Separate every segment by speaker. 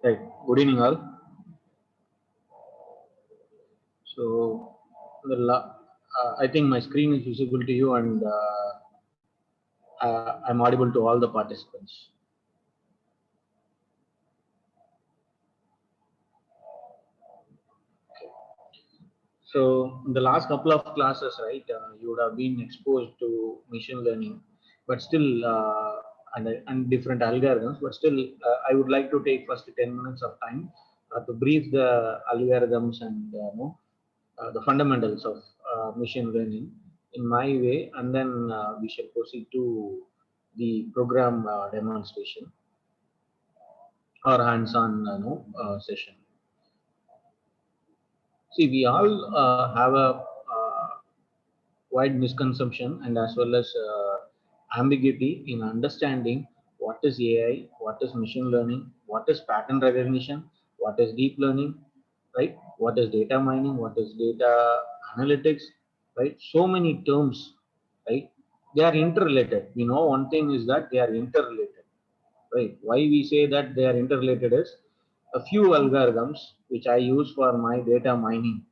Speaker 1: Right. Good evening, all. So, I think my screen is visible to you, and I'm audible to all the participants. So, in the last couple of classes, right, you would have been exposed to machine learning, but still, and different algorithms. But still, I would like to take first 10 minutes of time to brief the algorithms and the fundamentals of machine learning in my way, and then we shall proceed to the program demonstration or hands-on session. See, we all have a wide misconception and as well as ambiguity in understanding what is AI, what is machine learning, what is pattern recognition, what is deep learning, right? What is data mining, what is data analytics, right? So many terms, right? They are interrelated. We know one thing is that they are interrelated, right? Why we say that they are interrelated is a few algorithms which I use for my data mining,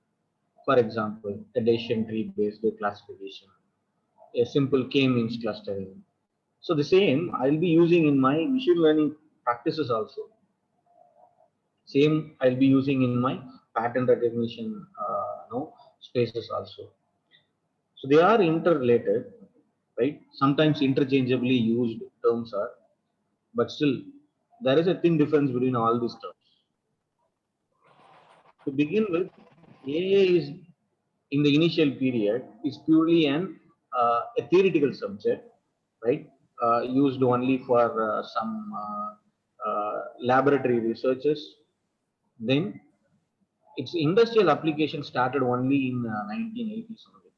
Speaker 1: for example, a decision tree based classification, a simple k-means clustering. So the same I'll be using in my machine learning practices also. Same I'll be using in my pattern recognition spaces also. So they are interrelated, right? Sometimes interchangeably used terms are, but still there is a thin difference between all these terms. To begin with, AI is in the initial period is purely a theoretical subject, right? Used only for some laboratory researches. Then its industrial application started only in 1980s only,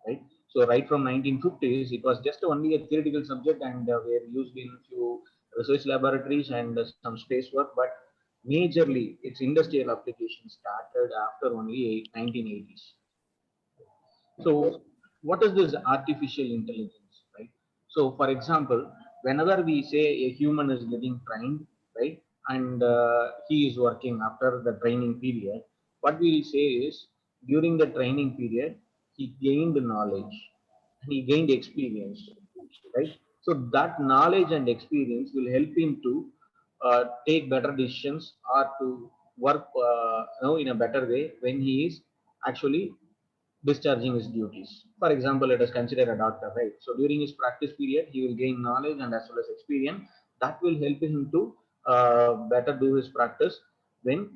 Speaker 1: right? So right from 1950s, it was just only a theoretical subject and were used in few research laboratories and some space work, but majorly its industrial application started after only 1980s. So what is this artificial intelligence, right? So for example, whenever we say a human is getting trained, right, and he is working after the training period, what we will say is during the training period, he gained knowledge, he gained experience, right? So that knowledge and experience will help him to take better decisions or to work in a better way when he is actually discharging his duties. For example, let us consider a doctor, right? So during his practice period, he will gain knowledge and as well as experience that will help him to better do his practice when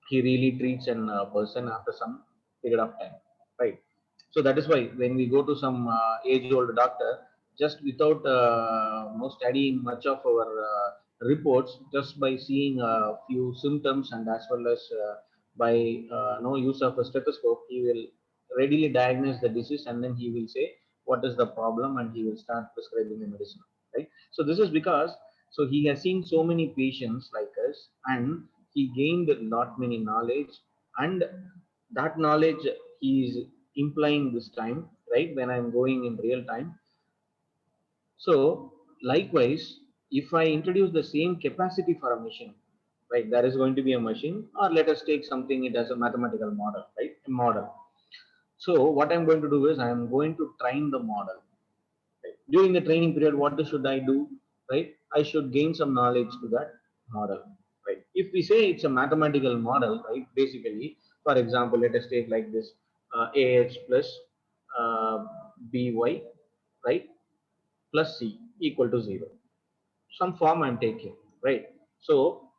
Speaker 1: he really treats a person after some period of time, right? So that is why when we go to some age-old doctor, just without studying much of our reports, just by seeing a few symptoms and as well as by no use of a stethoscope, he will readily diagnose the disease and then he will say what is the problem and he will start prescribing the medicine, right? So this is because so he has seen so many patients like us and he gained a lot many knowledge, and that knowledge he is implying this time, right, when I'm going in real time. So likewise, if I introduce the same capacity for a machine, right, there is going to be a machine, or let us take something it as a mathematical model, right, a model. So what I'm going to do is I'm going to train the model, right? During the training period, what should I do, right? I should gain some knowledge to that model, right? If we say it's a mathematical model, right, basically, for example, let us take like this, ax plus uh, by, right, plus c equal to 0, some form I'm taking, right? So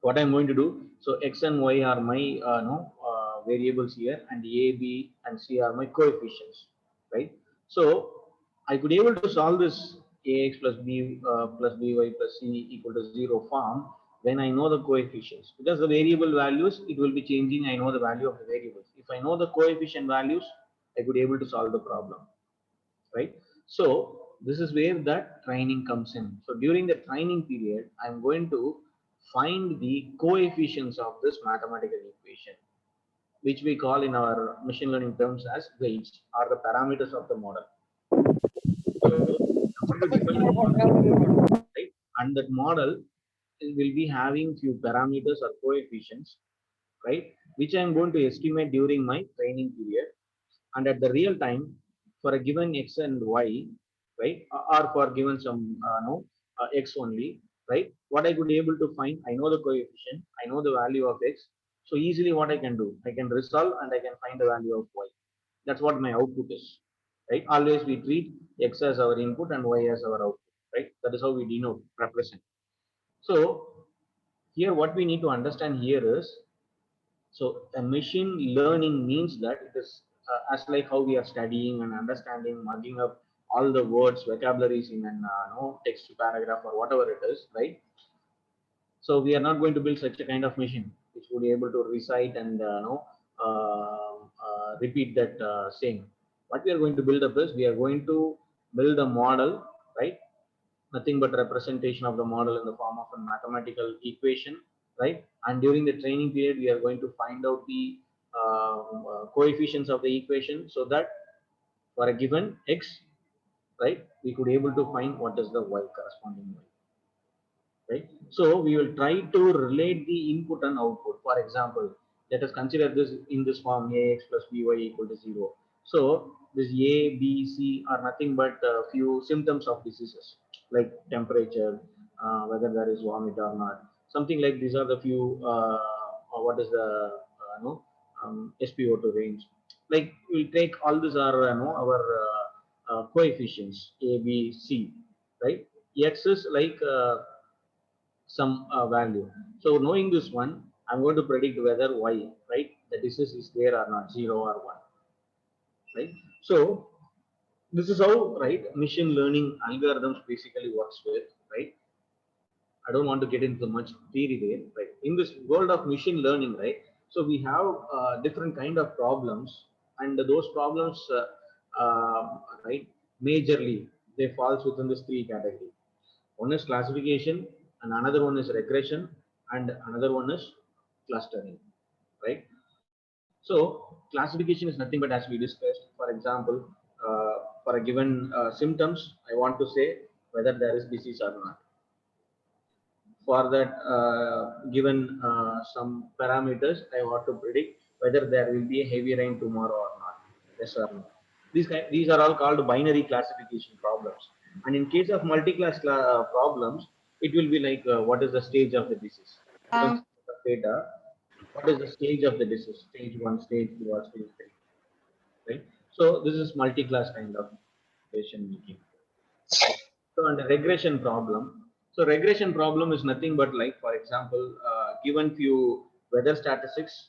Speaker 1: what I'm going to do, so x and y are my variables here, and a, b and c are my coefficients, right? So I could able to solve this ax plus b plus by plus c equal to 0 form when I know the coefficients, because the variable values it will be changing. I know the value of the variables. If I know the coefficient values, I could able to solve the problem, right? So this is where that training comes in. So during the training period, I'm going to find the coefficients of this mathematical equation, which we call in our machine learning terms as weights or the parameters of the model. So I'm going to define a model, right? And that model will be having few parameters or coefficients, right, which I am going to estimate during my training period, and at the real time for a given x and y, right, or for given some no x only, right, what I could be able to find, I know the coefficient, I know the value of x, so easily what I can do, I can resolve and I can find the value of y. That's what my output is, right? Always we treat x as our input and y as our output, right? That is how we denote, represent. So here what we need to understand here is, so a machine learning means that it is as like how we are studying and understanding, mugging up all the words, vocabularies in an no, text paragraph or whatever it is, right? So we are not going to build such a kind of machine which would be able to recite and repeat that same. What we are going to build up is, we are going to build a model, right? Nothing but representation of the model in the form of a mathematical equation, right? And during the training period, we are going to find out the coefficients of the equation, so that for a given x, right, we could able to find what is the y, corresponding y, right? So we will try to relate the input and output. For example, let us consider this in this form, ax plus by equal to 0. So this a, b, c are nothing but a few symptoms of diseases like temperature, whether there is vomit or not, something like these are the few what is the no, SpO2 range. Like we take all these are no, our coefficients a, b, c, right? X is like some value. So knowing this one, I'm going to predict whether y, right, the disease is there or not, 0 or 1, right? So this is how, right, machine learning algorithms basically works with, right? I don't want to get into much theory there, right? In this world of machine learning, right? So we have different kind of problems, and those problems, right, majorly they falls within this three category. One is classification, and another one is regression, and another one is clustering, right? So classification is nothing but, as we discussed, for example, for a given symptoms, I want to say whether there is disease or not. For that given some parameters, I want to predict whether there will be a heavy rain tomorrow or not. Yes or no. These are all called binary classification problems. And in case of multi-class problems, it will be like what is the stage of the disease? Given set of data, what is the stage of the disease? Stage 1, stage 2, or stage 3, right? So this is multi-class kind of decision making. So and the regression problem. So regression problem is nothing but, like, for example, given few weather statistics,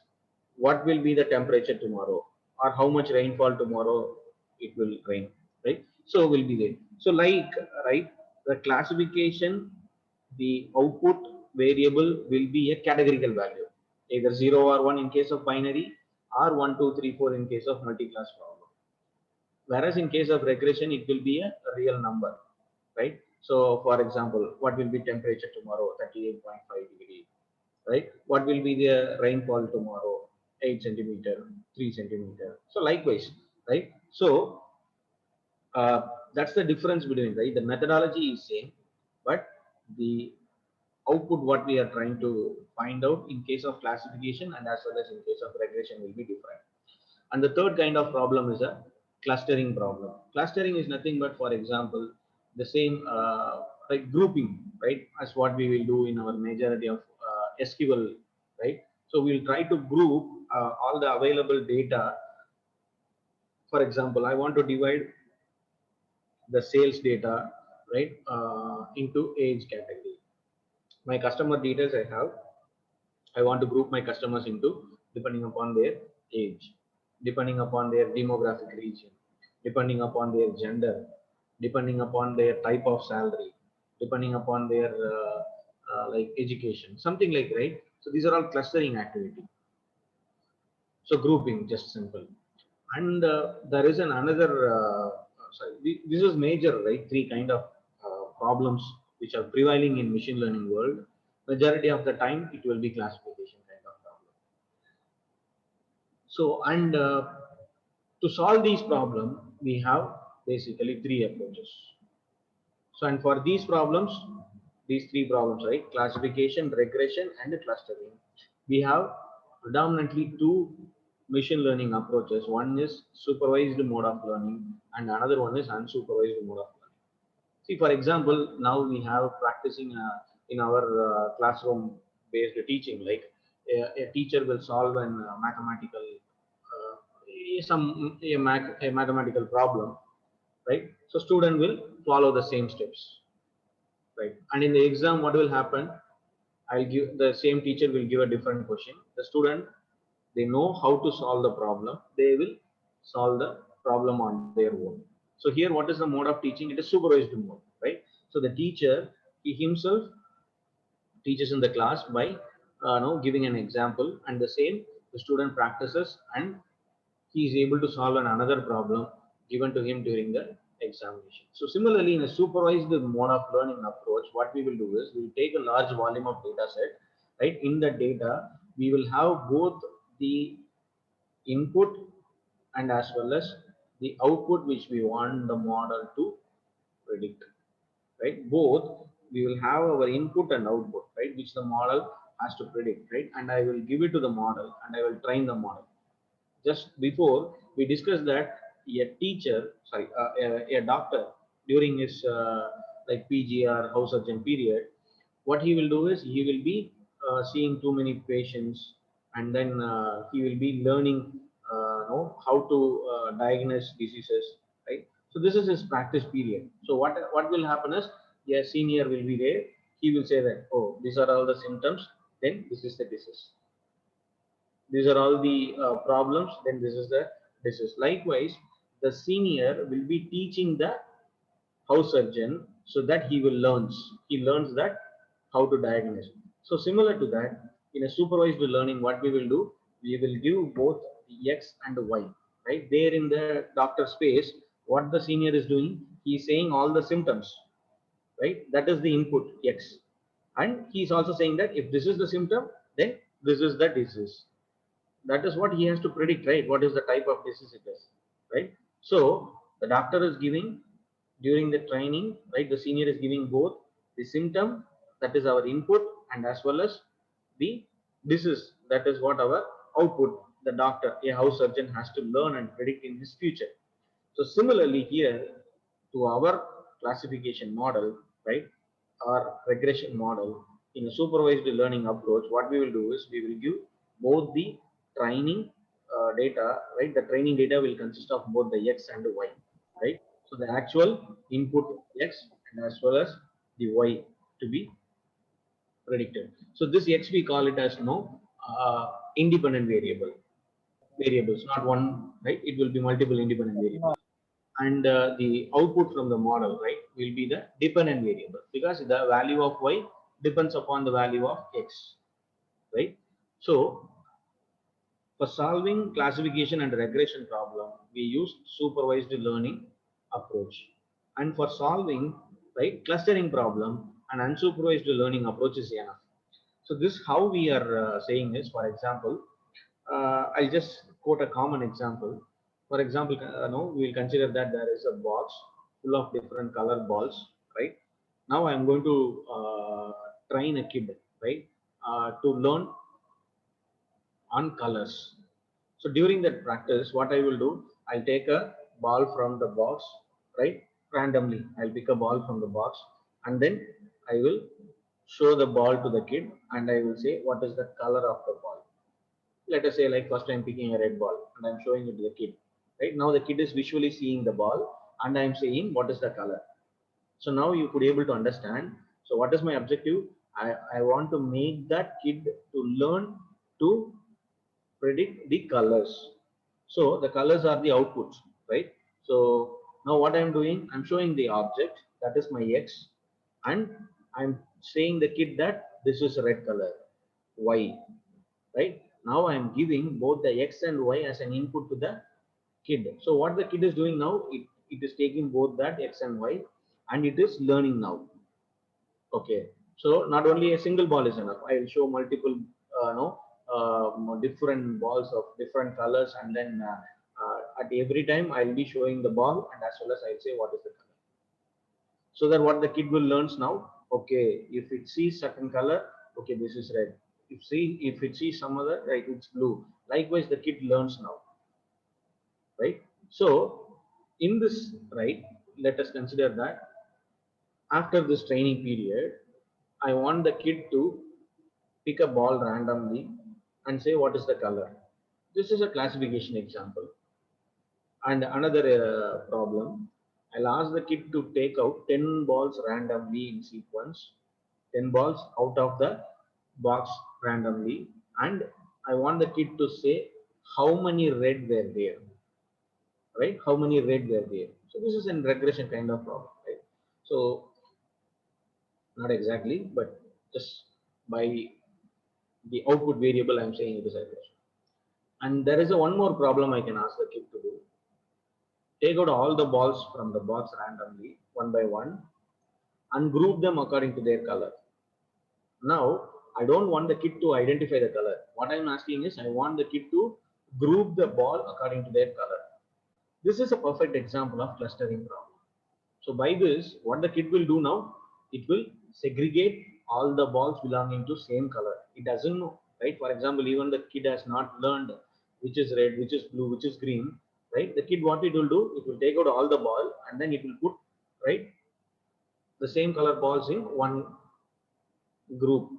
Speaker 1: what will be the temperature tomorrow, or how much rainfall tomorrow it will rain, right? So will be there. So like, right, the classification, the output variable will be a categorical value, either 0 or 1 in case of binary, or 1, 2, 3, 4 in case of multi-class problem. Whereas in case of regression, it will be a real number, right? So for example, what will be temperature tomorrow? 38.5 degree, right? What will be the rainfall tomorrow? 8 centimeter, 3 centimeter. So likewise, right? So that's the difference between, right? The methodology is same, but the output what we are trying to find out in case of classification and as well as in case of regression will be different. And the third kind of problem is a clustering problem. Clustering is nothing but, for example, the same like grouping, right, as what we will do in our majority of SQL, right? So we'll try to group all the available data. For example, I want to divide the sales data, right, into age category. My customer details I have, I want to group my customers into depending upon their age, depending upon their demographic region, depending upon their gender, depending upon their type of salary, depending upon their like education, something like, right. So these are all clustering activity. So grouping, just simple. And there is another. Sorry, this is major, right? Three kind of problems which are prevailing in machine learning world. Majority of the time, it will be classification kind of problem. So, and to solve these problems, we have basically three approaches. So, and for these problems, these three problems, right? Classification, regression, and clustering. We have predominantly two machine learning approaches. One is supervised mode of learning, and another one is unsupervised mode of learning. See, for example, now we have practicing in our classroom-based teaching, like a teacher will solve an mathematical a mathematical problem, right? So student will follow the same steps, right? And in the exam, what will happen? I'll give the same teacher will give a different question. The student, they know how to solve the problem. They will solve the problem on their own. So here, what is the mode of teaching? It is supervised mode, right? So the teacher, he himself teaches in the class by no, giving an example, and the same the student practices, and he is able to solve another problem given to him during the examination. So similarly, in a supervised mode of learning approach, what we will do is we will take a large volume of data set, right? In the data, we will have both the input and as well as the output which we want the model to predict, right? Both we will have our input and output, right? Which the model has to predict, right? And I will give it to the model and I will train the model. Just before we discussed that a teacher, sorry, a doctor during his like PG or house surgeon period, what he will do is he will be seeing too many patients, and then he will be learning know how to diagnose diseases, right? So this is his practice period. So what will happen is a senior will be there. He will say that, oh, these are all the symptoms. Then this is the disease. These are all the problems. Then this is likewise. The senior will be teaching the house surgeon so that he learns that how to diagnose. So similar to that, in a supervised learning, what we will do, we will give both X and Y, right? There in the doctor space, what the senior is doing, he is saying all the symptoms, right? That is the input X, and he is also saying that if this is the symptom, then this is the disease. That is what he has to predict, right? What is the type of disease it is, right? So the doctor is giving during the training, right? The senior is giving both the symptom, that is our input, and as well as the disease, that is what our output, the doctor, a house surgeon, has to learn and predict in his future. So similarly here, to our classification model, right, or regression model, in a supervised learning approach, what we will do is we will give both the training data, right? The training data will consist of both the X and the Y, right? So the actual input X and as well as the Y to be predicted. So this X we call it as no independent variables, not one, right? It will be multiple independent variables. And the output from the model, right, will be the dependent variable because the value of Y depends upon the value of X, right? So for solving classification and regression problem, we use supervised learning approach. And for solving, right, clustering problem, an unsupervised learning approach is enough. So this how we are saying is, for example, I'll just quote a common example. For example, no, we'll consider that there is a box full of different color balls, right? Now I'm going to train a kid, right, to learn on colors. So during that practice, what I will do, I'll take a ball from the box, right? Randomly, I'll pick a ball from the box, and then I will show the ball to the kid, and I will say what is the color of the ball. Let us say, like, first I'm picking a red ball and I'm showing it to the kid. Right now, the kid is visually seeing the ball, and I'm saying what is the color. So now you could able to understand. So what is my objective? I want to make that kid to learn to predict the colors. So the colors are the outputs, right? So now what I'm doing, I'm showing the object, that is my X, and I'm saying the kid that this is red color, Y, right? Now I'm giving both the X and Y as an input to the kid. So what the kid is doing now, it is taking both that X and Y, and it is learning now. Okay, so not only a single ball is enough. I will show multiple, no, different balls of different colors, and then at every time I'll be showing the ball, and as well as I'll say what is the color. So that what the kid will learns now. Okay, if it sees certain color, okay, this is red. If it sees some other, right, it's blue. Likewise, the kid learns now, right? So in this, right, let us consider that after this training period, I want the kid to pick a ball randomly and say what is the color. This is a classification example. And another problem, I'll ask the kid to take out 10 balls randomly in sequence, 10 balls out of the box randomly, and I want the kid to say how many red were there, right? How many red were there? So this is a regression kind of problem, right? So not exactly, but just by the output variable, I'm saying it is regression. And there is a one more problem I can ask the kid to do. Take out all the balls from the box randomly, one by one, and group them according to their color. Now, I don't want the kid to identify the color. What I'm asking is, I want the kid to group the ball according to their color. This is a perfect example of clustering problem. So by this, what the kid will do now, it will segregate all the balls belonging to same color. It doesn't know, right? For example, even the kid has not learned which is red, which is blue, which is green, right? The kid, what it will do, it will take out all the ball and then it will put, right, the same color balls in one group.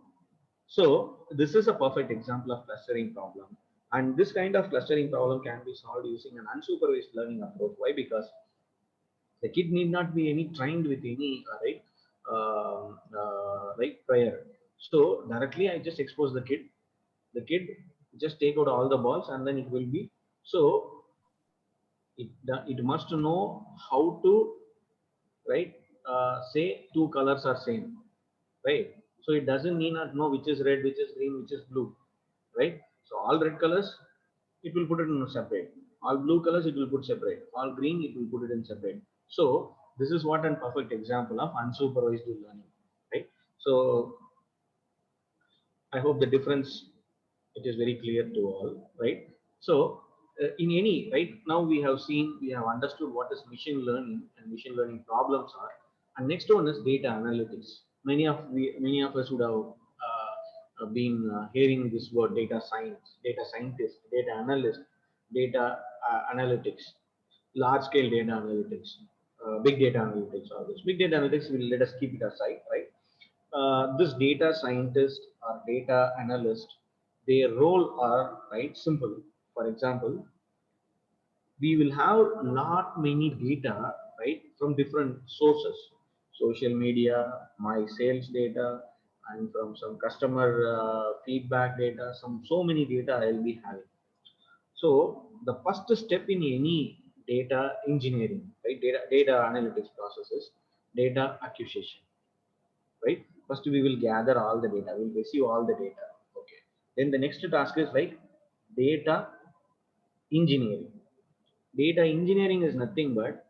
Speaker 1: So this is a perfect example of clustering problem. And this kind of clustering problem can be solved using an unsupervised learning approach. Why? Because the kid need not be any trained with any right prior. So directly I just expose the kid. The kid just take out all the balls and then it will be so it must know how to right say two colors are same, right? So it doesn't need not know which is red, which is green, which is blue, right? So all red colors, it will put it in separate. All blue colors, it will put separate. All green, it will put it in separate. So this is what a perfect example of unsupervised learning, right? So I hope the difference it is very clear to all, right? So in any right now we have seen we have understood what is machine learning and machine learning problems are, and next one is data analytics. Many of us would have been hearing this word data science, data scientist, data analyst, data analytics, large scale data analytics, big data analytics. All this big data analytics will let us keep it aside, right? This data scientist or data analyst, their role are right simple. For example, we will have not many data right from different sources, social media, my sales data, and from some customer feedback data, some so many data I'll be having. So the first step in any data engineering, right, data analytics process is data acquisition, right? First, we will gather all the data. We'll receive all the data. Okay. Then the next task is like data engineering. Data engineering is nothing but,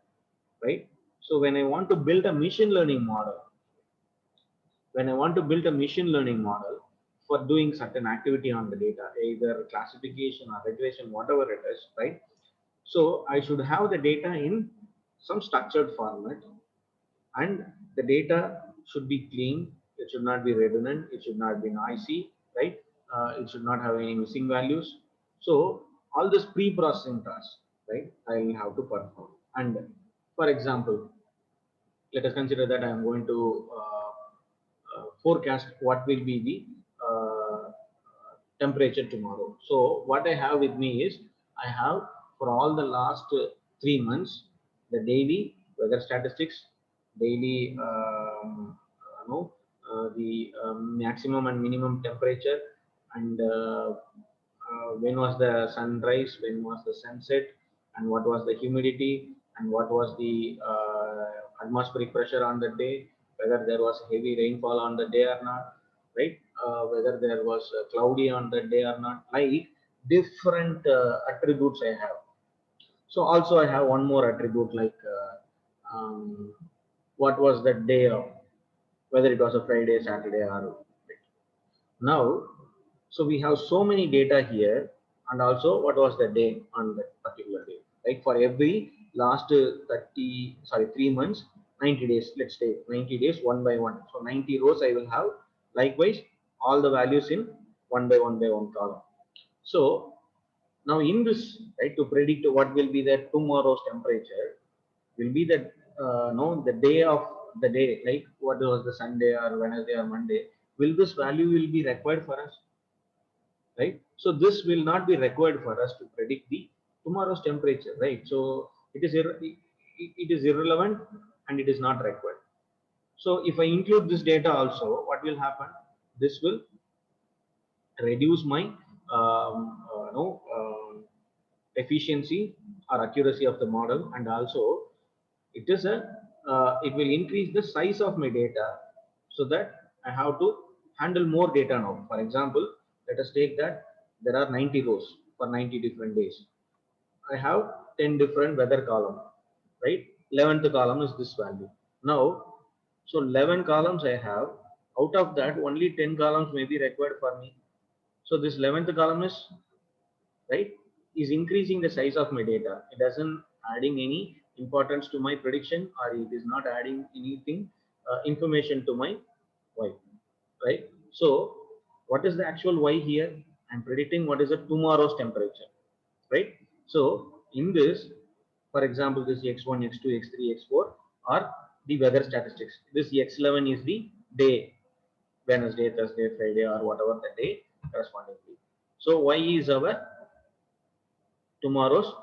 Speaker 1: right? So when I want to build a machine learning model, when I want to build a machine learning model for doing certain activity on the data, either classification or regression, whatever it is, right? So I should have the data in some structured format, and the data should be clean. It should not be redundant. It should not be noisy, right? It should not have any missing values. So all this pre-processing tasks, right, I will have to perform. And for example, let us consider that I am going to forecast what will be the temperature tomorrow. So what I have with me is I have for all the last 3 months the daily weather statistics, daily the maximum and minimum temperature, and when was the sunrise, when was the sunset, and what was the humidity, and what was the atmospheric pressure on the day, whether there was heavy rainfall on the day or not, right? Whether there was cloudy on the day or not, like different attributes I have. So also I have one more attribute like what was the day of, whether it was a Friday, Saturday, or now. So we have so many data here, and also what was the day on that particular day. Like for every last 3 months, 90 days, let's take 90 days one by one. So 90 rows I will have, likewise all the values in one by one by one column. So now in this, right, to predict what will be the tomorrow's temperature, will be the no, the day of the day, like what was the Sunday or Wednesday or Monday, will this value will be required for us, right? So this will not be required for us to predict the tomorrow's temperature, right? So it is irrelevant and it is not required. So if I include this data also, what will happen? This will reduce my no efficiency or accuracy of the model, and also it is a it will increase the size of my data, so that I have to handle more data now. For example, let us take that there are 90 rows for 90 different days. I have 10 different weather column, right? 11th column is this value. Now, so 11 columns I have, out of that only 10 columns may be required for me. So this 11th column is, right, is increasing the size of my data. It doesn't adding any importance to my prediction, or it is not adding anything information to my y, right? So what is the actual y here? I'm predicting what is the tomorrow's temperature, right? So in this, for example, this x1, x2, x3, x4 are the weather statistics. This x11 is the day, Wednesday, Thursday, Friday, or whatever the day correspondingly. So y is our tomorrow's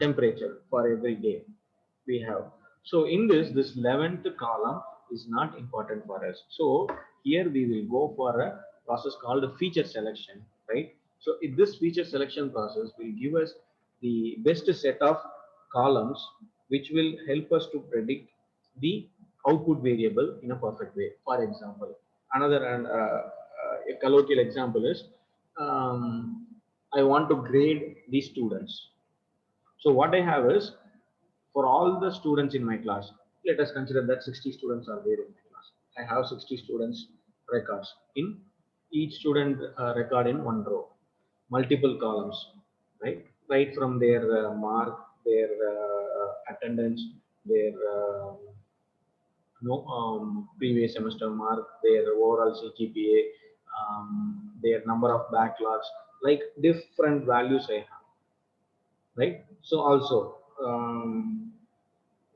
Speaker 1: temperature for every day we have. So in this 11th column is not important for us. So here we will go for a process called a feature selection, right? So in this feature selection process will give us the best set of columns which will help us to predict the output variable in a perfect way. For example, another a colloquial example is, I want to grade the students. So what I have is, for all the students in my class, let us consider that 60 students are there in my class. I have 60 students records, in each student record in one row, multiple columns, right? Right from their mark, their attendance, their no previous semester mark, their overall CGPA, their number of backlogs, like different values I have, right? So also,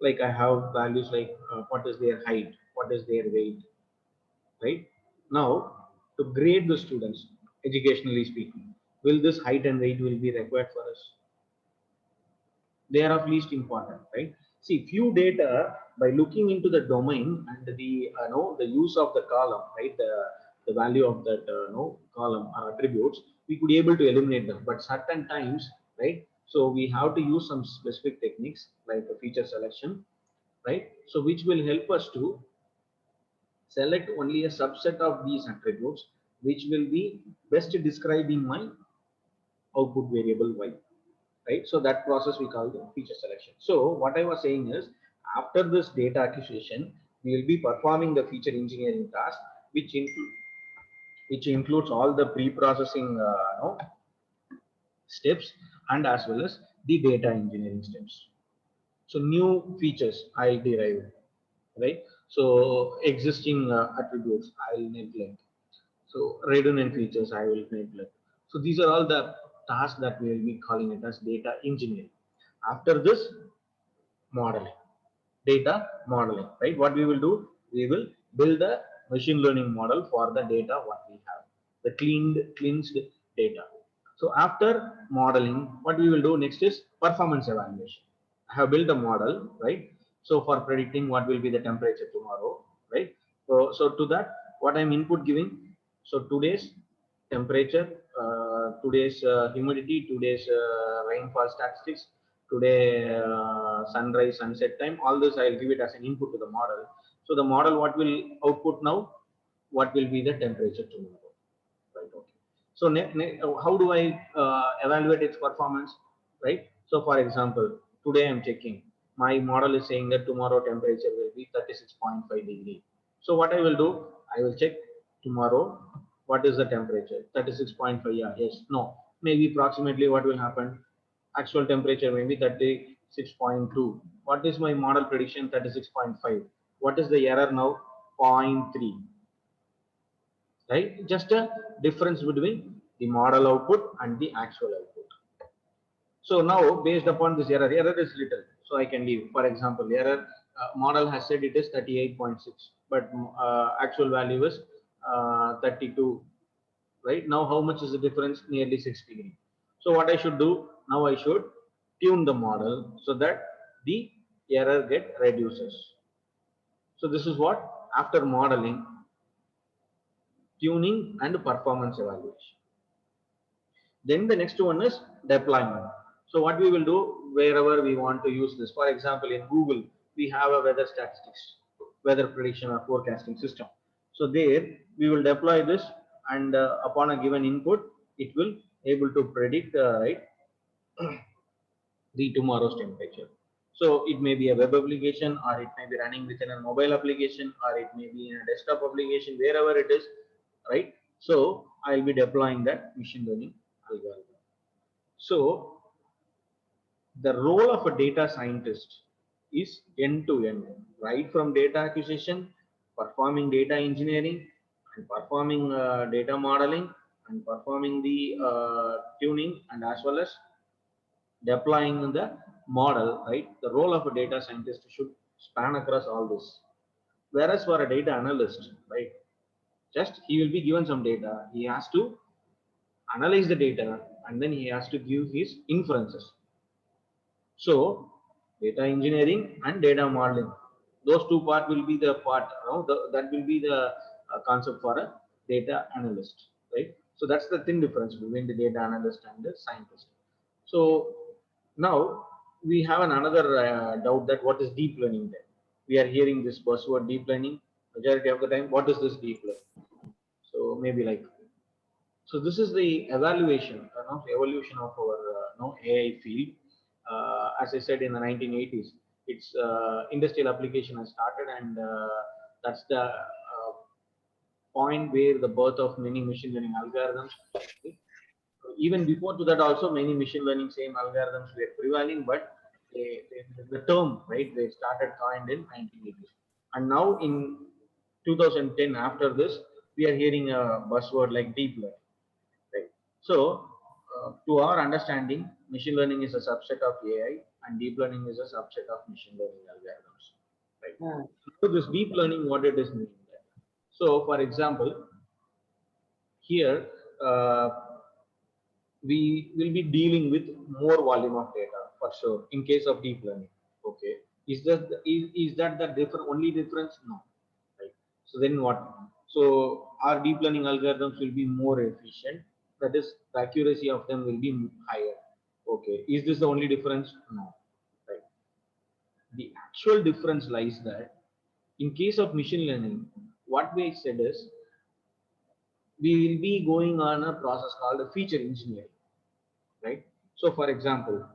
Speaker 1: like I have values like what is their height, what is their weight, right? Now, to grade the students, educationally speaking, will this height and weight will be required for us? They are of least important, right? See, few data, by looking into the domain and the no, the use of the column, right? The value of that no, column or attributes, we could be able to eliminate them. But certain times, right? So we have to use some specific techniques like a feature selection, right? So which will help us to select only a subset of these attributes, which will be best describing my output variable y, right? So that process we call the feature selection. So what I was saying is, after this data acquisition, we will be performing the feature engineering task, which includes all the pre-processing no, steps, and as well as the data engineering steps. So new features I derive, right? So existing attributes I will neglect. So redundant features I will neglect. So these are all the tasks that we will be calling it as data engineering. After this, modeling, data modeling, right? What we will do, we will build a machine learning model for the data what we have, the cleansed data. So after modeling, what we will do next is performance evaluation. I have built a model, right? So for predicting what will be the temperature tomorrow, right? So to that, what I'm input giving. So today's temperature, today's humidity, today's rainfall statistics, today sunrise, sunset time, all this I'll give it as an input to the model. So the model, what will output now? What will be the temperature tomorrow, right? Okay. So how do I evaluate its performance, right? So for example, today I'm checking, my model is saying that tomorrow temperature will be 36.5 degree. So what I will do, I will check tomorrow, what is the temperature? 36.5, yeah, yes, no. Maybe approximately what will happen? Actual temperature maybe 30, 6.2. What is my model prediction? 36.5. What is the error now? 0.3. Right? Just a difference between the model output and the actual output. So now, based upon this error is little, so I can leave. For example, error model has said it is 38.6, but actual value is 32. Right now, how much is the difference? Nearly 6 degree. So what I should do now? I should tune the model so that the error get reduces. So this is what after modeling, tuning and performance evaluation. Then the next one is deployment. So what we will do wherever we want to use this. For example, in Google, we have a weather statistics, weather prediction or forecasting system. So there we will deploy this, and upon a given input, it will able to predict right the tomorrow's temperature. So it may be a web application, or it may be running within a mobile application, or it may be in a desktop application, wherever it is, right? So I'll be deploying that machine learning algorithm. So the role of a data scientist is end to end, right from data acquisition, performing data engineering, and performing data modeling, and performing the tuning, and as well as deploying the model, right? The role of a data scientist should span across all this. Whereas for a data analyst, right, just he will be given some data, he has to analyze the data, and then he has to give his inferences. So data engineering and data modeling, those two part will be the part, that will be the concept for a data analyst, right? So that's the thin difference between the data analyst and the scientist. So now we have another doubt, that what is deep learning then? We are hearing this buzzword deep learning majority of the time. What is this deep learning? So maybe like, so this is the evolution of our AI field. As I said, in the 1980s, its industrial application has started, and that's the point where the birth of many machine learning algorithms. Even before to that, also many machine learning same algorithms were prevailing, but the term, right, they started coined in 1980s, and now in 2010, after this, we are hearing a buzzword like deep learning. Right. So, to our understanding, machine learning is a subset of AI, and deep learning is a subset of machine learning algorithms. Right.
Speaker 2: Yeah.
Speaker 1: So, this deep learning, what it is mean? So, for example, here uh, we will be dealing with more volume of data for sure in case of deep learning. Okay. Is that the only difference? No. Right. So then what? So our deep learning algorithms will be more efficient. That is, the accuracy of them will be higher. Okay. Is this the only difference? No. Right. The actual difference lies that in case of machine learning, what we said is we will be going on a process called a feature engineering, right? So, for example,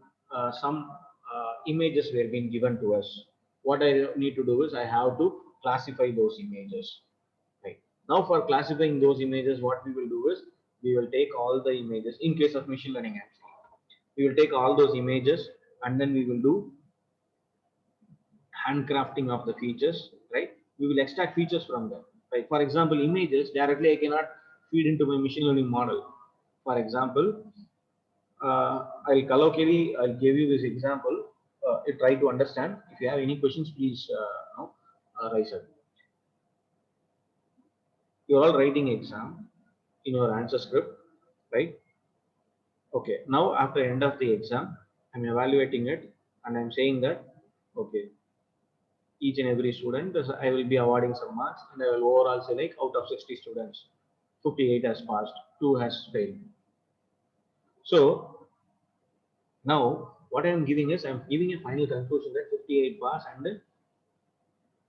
Speaker 1: some images were being given to us. What I need to do is I have to classify those images, right? Now, for classifying those images, what we will do is we will take all the images. In case of machine learning, actually, we will take all those images, and then we will do handcrafting of the features, right? We will extract features from them, right? For example, images directly I cannot feed into my machine learning model. For example, I'll give you this example. Try to understand. If you have any questions, please raise it. You're all writing exam in your answer script, right? Okay. Now after end of the exam, I'm evaluating it, and I'm saying that okay, each and every student, I will be awarding some marks, and I will overall say like out of 60 students, 58 has passed, 2 has failed. So now what I am giving is I'm giving a final conclusion that 58 pass and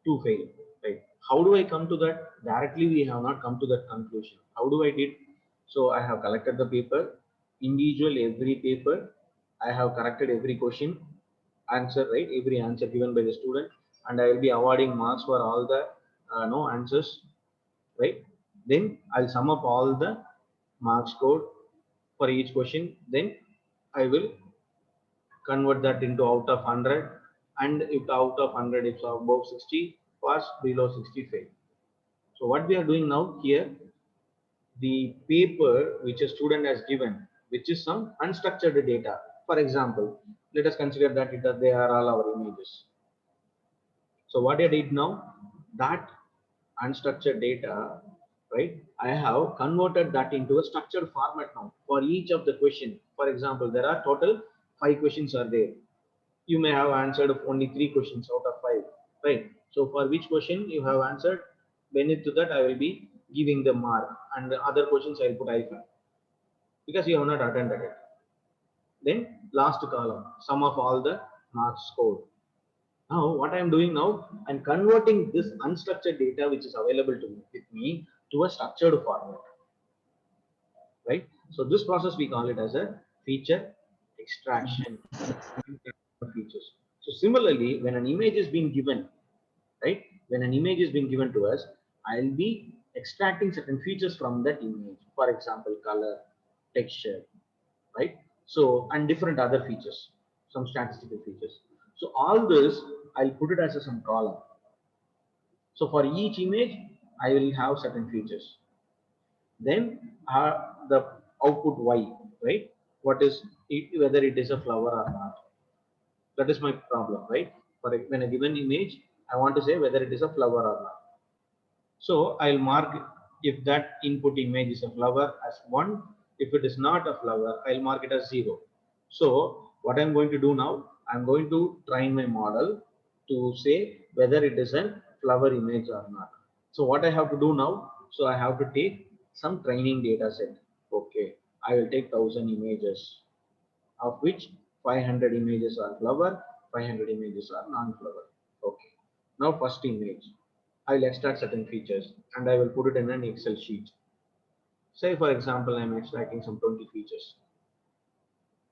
Speaker 1: 2 fail. Right? How do I come to that? Directly we have not come to that conclusion. How do I did? So I have collected the paper, individual every paper. I have corrected every question, answer, right? Every answer given by the student, and I will be awarding marks for all the no answers, right? Then I'll sum up all the marks scored for each question. Then I will convert that into out of 100, and if out of 100 it's above 60, pass, below 60 fail. So what we are doing now here, the paper which a student has given, which is some unstructured data. For example, let us consider that they are all our images. So what I did now, that unstructured data, right? I have converted that into a structured format now for each of the question. For example, there are total 5 questions are there. You may have answered only 3 questions out of 5, right? So for which question you have answered, beneath to that I will be giving the mark, and the other questions I will put hyphen because you have not attended it. Then last column, sum of all the marks scored. Now what I am doing now, I'm converting this unstructured data which is available to me, with me, to a structured format, right? So this process we call it as a feature extraction features. So similarly, when an image is being given, right? When an image is being given to us, I'll be extracting certain features from that image. For example, color, texture, right? So, and different other features, some statistical features. So all this, I'll put it as some column. So for each image, I will have certain features. Then the output Y, right? What is it, whether it is a flower or not? That is my problem, right? For when a given image, I want to say whether it is a flower or not. So I'll mark if that input image is a flower as 1. If it is not a flower, I'll mark it as 0. So what I'm going to do now, I'm going to train my model to say whether it is a flower image or not. So what I have to do now, so I have to take some training data set. Okay, I will take 1000 images, of which 500 images are flower, 500 images are non-flower. Okay. Now first image, I will extract certain features and I will put it in an Excel sheet. Say for example, I am extracting some 20 features.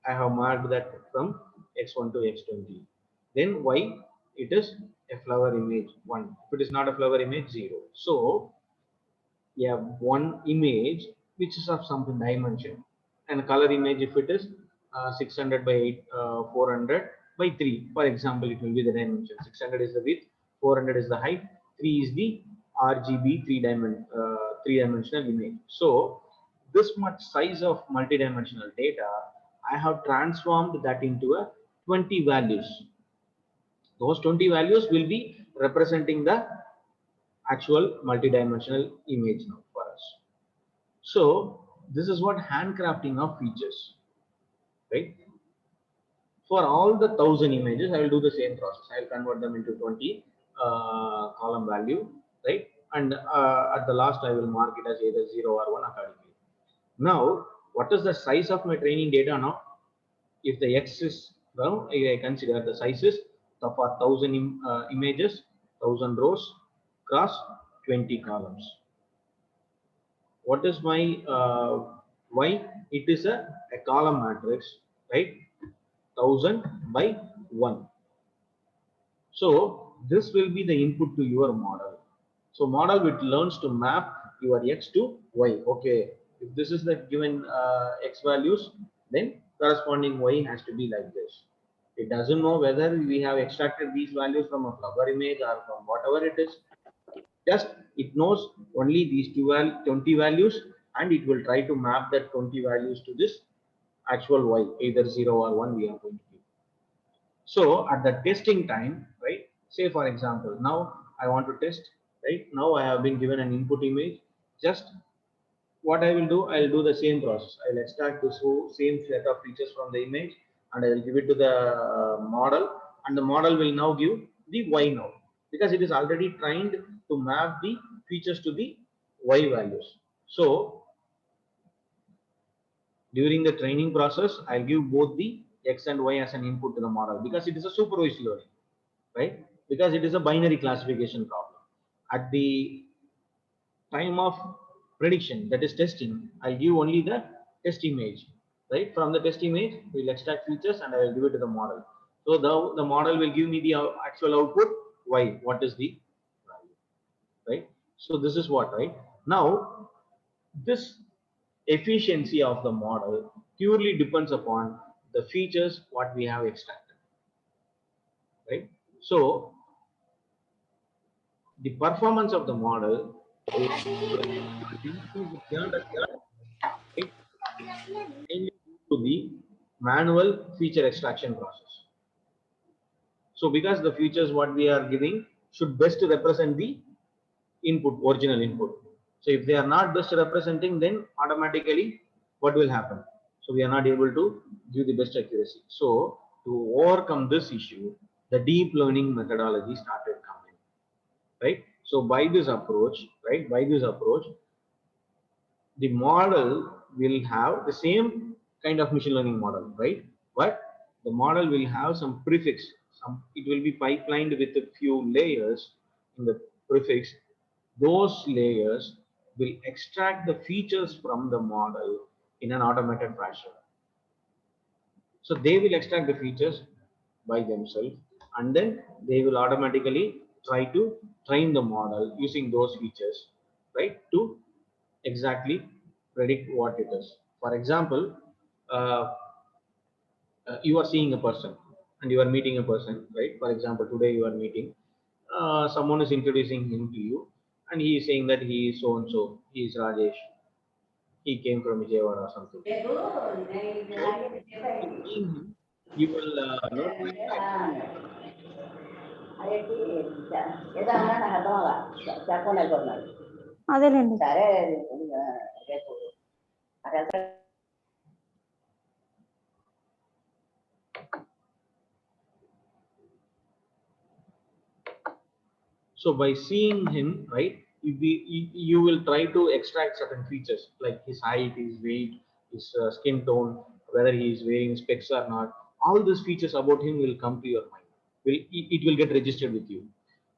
Speaker 1: I have marked that from X1 to X20. Then Y, it is a flower image 1. If it is not a flower image, 0. So yeah, one image which is of some dimension, and a color image if it is 600 by 400 by 3. For example, it will be the dimension. 600 is the width, 400 is the height, 3 is the RGB three-dimensional image. So this much size of multi-dimensional data, I have transformed that into a 20 values. Those 20 values will be representing the actual multi-dimensional image now for us. So this is what handcrafting of features, right? For all the 1000 images, I will do the same process. I will convert them into 20 column value, right? And at the last, I will mark it as either 0 or 1 accordingly. Now, what is the size of my training data now? If the X is, well, I consider the sizes for 1000 images, 1000 rows, cross 20 columns. What is my Y? It is a column matrix, right? 1000 by 1. So this will be the input to your model. So model which learns to map your X to Y. Okay, if this is the given X values, then corresponding Y has to be like this. It doesn't know whether we have extracted these values from a flower image or from whatever it is. Just it knows only these 20 values, and it will try to map that 20 values to this actual Y, either 0 or 1 we are going to give. So at the testing time, right, say for example, now I want to test, right? Now I have been given an input image. Just what I will do, I will do the same process. I will extract the same set of features from the image, and I will give it to the model, and the model will now give the Y now, because it is already trained to map the features to the Y values. So during the training process, I'll give both the X and Y as an input to the model, because it is a supervised learning, right? Because it is a binary classification problem. At the time of prediction, that is testing, I'll give only the test image, right? From the test image, we'll extract features and I will give it to the model. So the model will give me the actual output Y, what is the value, right? So this is what, right? Now this efficiency of the model purely depends upon the features what we have extracted, right? So the performance of the model will increase beyond a certain point, right? Mainly due to the manual feature extraction process. So because the features what we are giving should best represent the input, original input. So if they are not best representing, then automatically what will happen? So we are not able to give the best accuracy. So to overcome this issue, the deep learning methodology started coming, right? So by this approach, right, by this approach, the model will have the same kind of machine learning model, right? But the model will have some prefix, it will be pipelined with a few layers in the prefix. Those layers will extract the features from the model in an automated fashion. So they will extract the features by themselves, and then they will automatically try to train the model using those features, right, to exactly predict what it is. For example, uh, you are seeing a person and you are meeting a person, right? For example, today you are meeting, someone is introducing him to you, and he is saying that he is so and so, he is Rajesh, he came from Vijayawada or something. So, seeing him, you will know.
Speaker 2: అదేలేండి.
Speaker 1: So by seeing him, right, you will try to extract certain features like his height, his weight, his skin tone, whether he is wearing specs or not. All these features about him will come to your mind. It will get registered with you.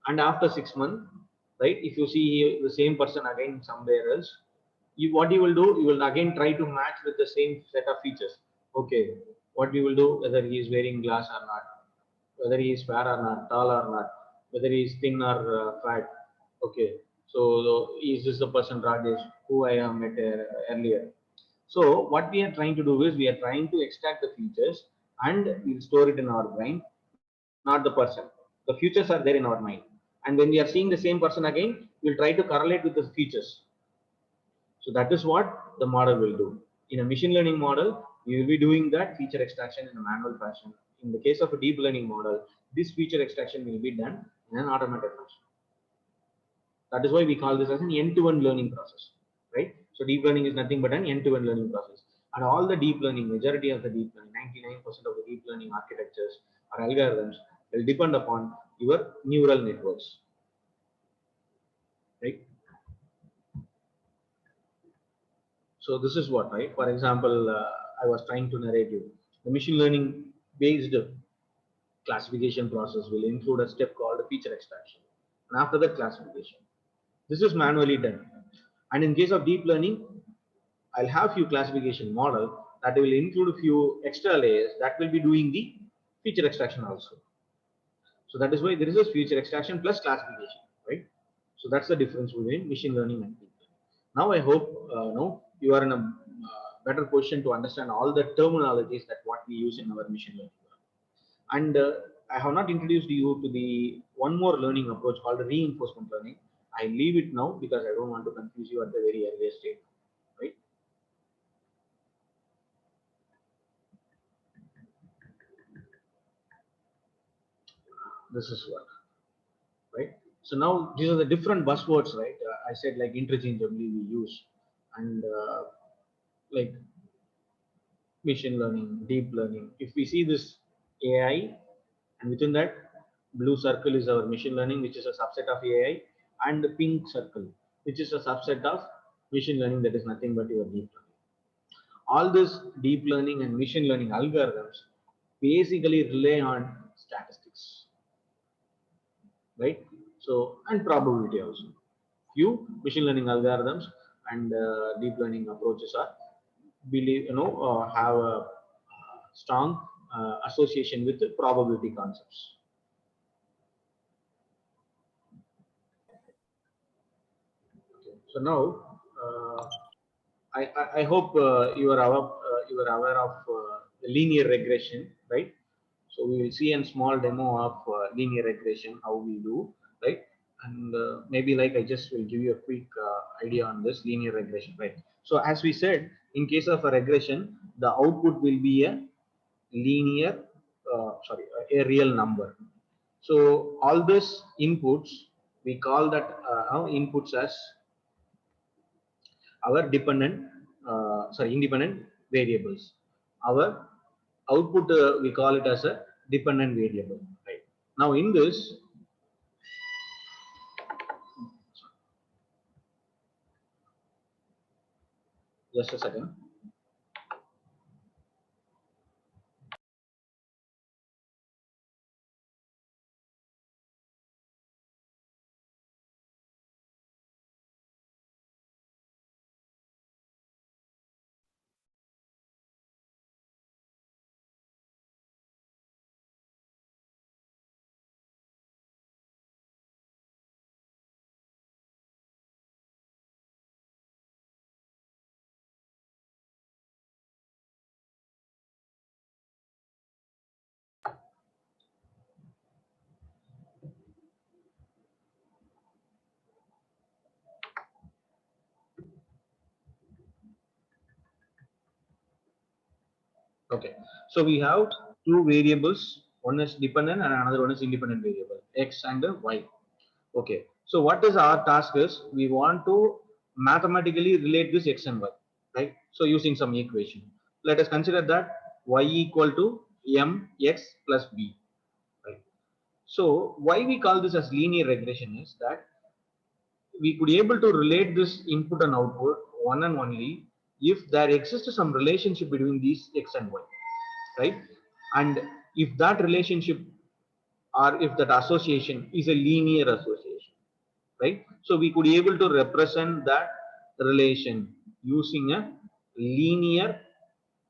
Speaker 1: And after 6 months, right, if you see the same person again somewhere else, what you will do, you will again try to match with the same set of features. Okay, what we will do, whether he is wearing glass or not, whether he is fair or not, tall or not, whether he is thin or fat. Okay, so is this the person Rajesh who I have met earlier? So what we are trying to do is we are trying to extract the features and we'll store it in our brain, not the person. The features are there in our mind. And when we are seeing the same person again, we'll try to correlate with the features. So that is what the model will do. In a machine learning model, we will be doing that feature extraction in a manual fashion. In the case of a deep learning model, this feature extraction will be done in an automated fashion. That is why we call this as an end-to-end learning process, right? So deep learning is nothing but an end-to-end learning process. And all the deep learning, majority of the deep learning, 99% of the deep learning architectures or algorithms will depend upon your neural networks, right? So this is what, right? For example, I was trying to narrate you. The machine learning based classification process will include a step called feature extraction. And after that classification, this is manually done. And in case of deep learning, I'll have few classification model that will include a few extra layers that will be doing the feature extraction also. So that is why there is a feature extraction plus classification, right? So that's the difference between machine learning and deep learning. Now I hope you are in a better position to understand all the terminologies that what we use in our machine learning. And I have not introduced you to the one more learning approach called reinforcement learning. I leave it now because I don't want to confuse you at the very earliest stage, right? This is what, right? So now these are the different buzzwords, right? I said like interchangeably we use, and like machine learning, deep learning. If we see this AI, and within that, blue circle is our machine learning, which is a subset of AI, and the pink circle, which is a subset of machine learning, that is nothing but your deep learning. All this deep learning and machine learning algorithms basically rely on statistics, right? So, and probability also. Few machine learning algorithms and deep learning approaches are have a strong association with the probability concepts. Okay. So now I hope you are aware of linear regression, right? So we will see a small demo of linear regression, how we do, right? And maybe like I just will give you a quick idea on this linear regression, right? So as we said, in case of a regression, the output will be a linear, a real number. So all these inputs, we call that inputs as our independent variables. Our output, we call it as a dependent variable, right? Now in this, just a second. Okay, so we have two variables. One is dependent and another one is independent variable, x and y. Okay, so what is our task is we want to mathematically relate this x and y, right? So using some equation, let us consider that y equal to mx plus b, right? So why we call this as linear regression is that we could able to relate this input and output one and only if there exists some relationship between these x and y, right? And if that relationship or if that association is a linear association, right? So we could able to represent that relation using a linear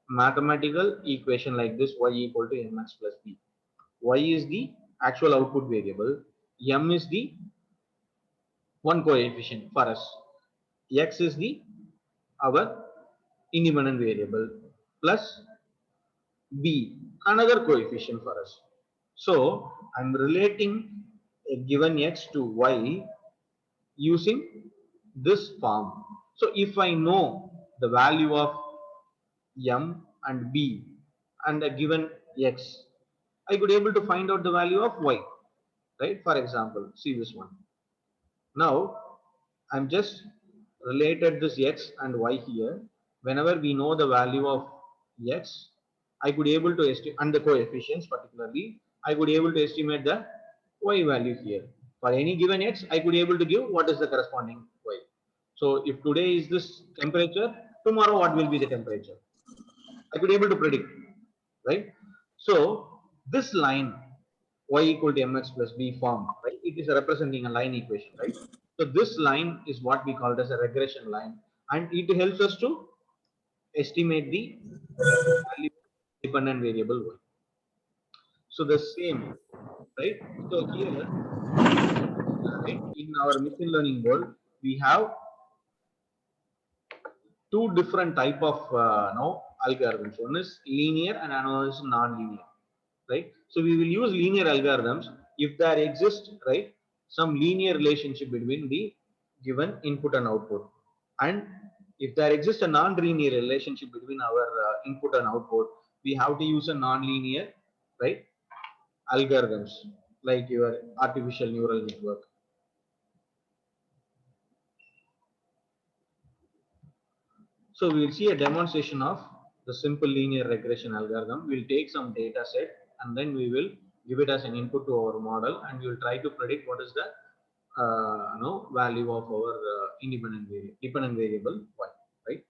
Speaker 1: mathematical equation like this: y equal to mx plus b. Y is the actual output variable, m is the one coefficient for us, x is the our independent variable, plus b another coefficient for us. So I'm relating a given x to y using this form. So if I know the value of m and b and a given x, I could able to find out the value of y, right? For example, see this one. Now I'm just related this x and y here. Whenever we know the value of x, I could able to estimate, and the coefficients particularly, I could able to estimate the y value here. For any given x, I could able to give what is the corresponding y. So if today is this temperature, tomorrow what will be the temperature? I could able to predict, right? So this line y equal to mx plus b form, right? It is representing a line equation, right? So this line is what we call as a regression line, and it helps us to estimate the value of dependent variable y. So the same, right? So here, right, in our machine learning world, we have two different type of algorithms. One is linear and another is non-linear, right? So we will use linear algorithms if there exists, right, some linear relationship between the given input and output. And if there exists a non-linear relationship between our input and output, we have to use a non-linear, right, algorithms like your artificial neural network. So we will see a demonstration of the simple linear regression algorithm. We'll take some data set and then we will give it as an input to our model, and we will try to predict what is the value of our dependent variable y, right?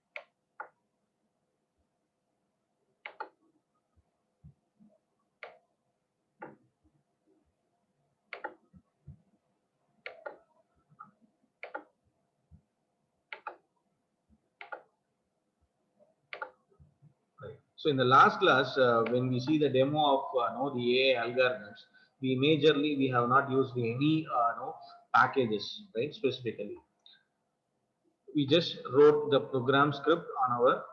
Speaker 1: Right. So in the last class, when we see the demo of the AI algorithms, we have not used any packages, right? Specifically, we just wrote the program script on our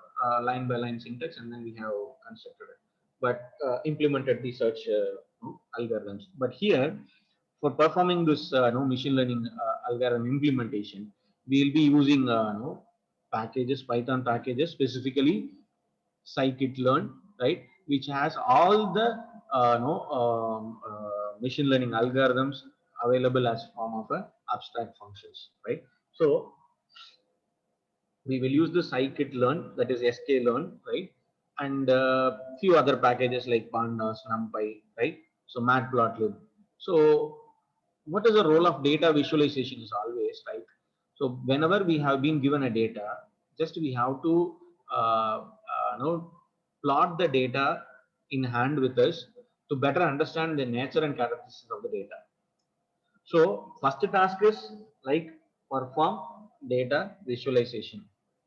Speaker 1: line by line syntax, and then we have constructed it. but implemented the search algorithms. But here, for performing this machine learning algorithm implementation, we will be using packages, Python packages, specifically scikit-learn, right, which has all the machine learning algorithms available as form of a abstract functions, right? So we will use the scikit-learn, that is sklearn, right, and few other packages like pandas, numpy, right? So matplotlib. So what is the role of data visualization is always, right? So whenever we have been given a data, just we have to plot the data in hand with us to better understand the nature and characteristics of the data. So first task is like perform data visualization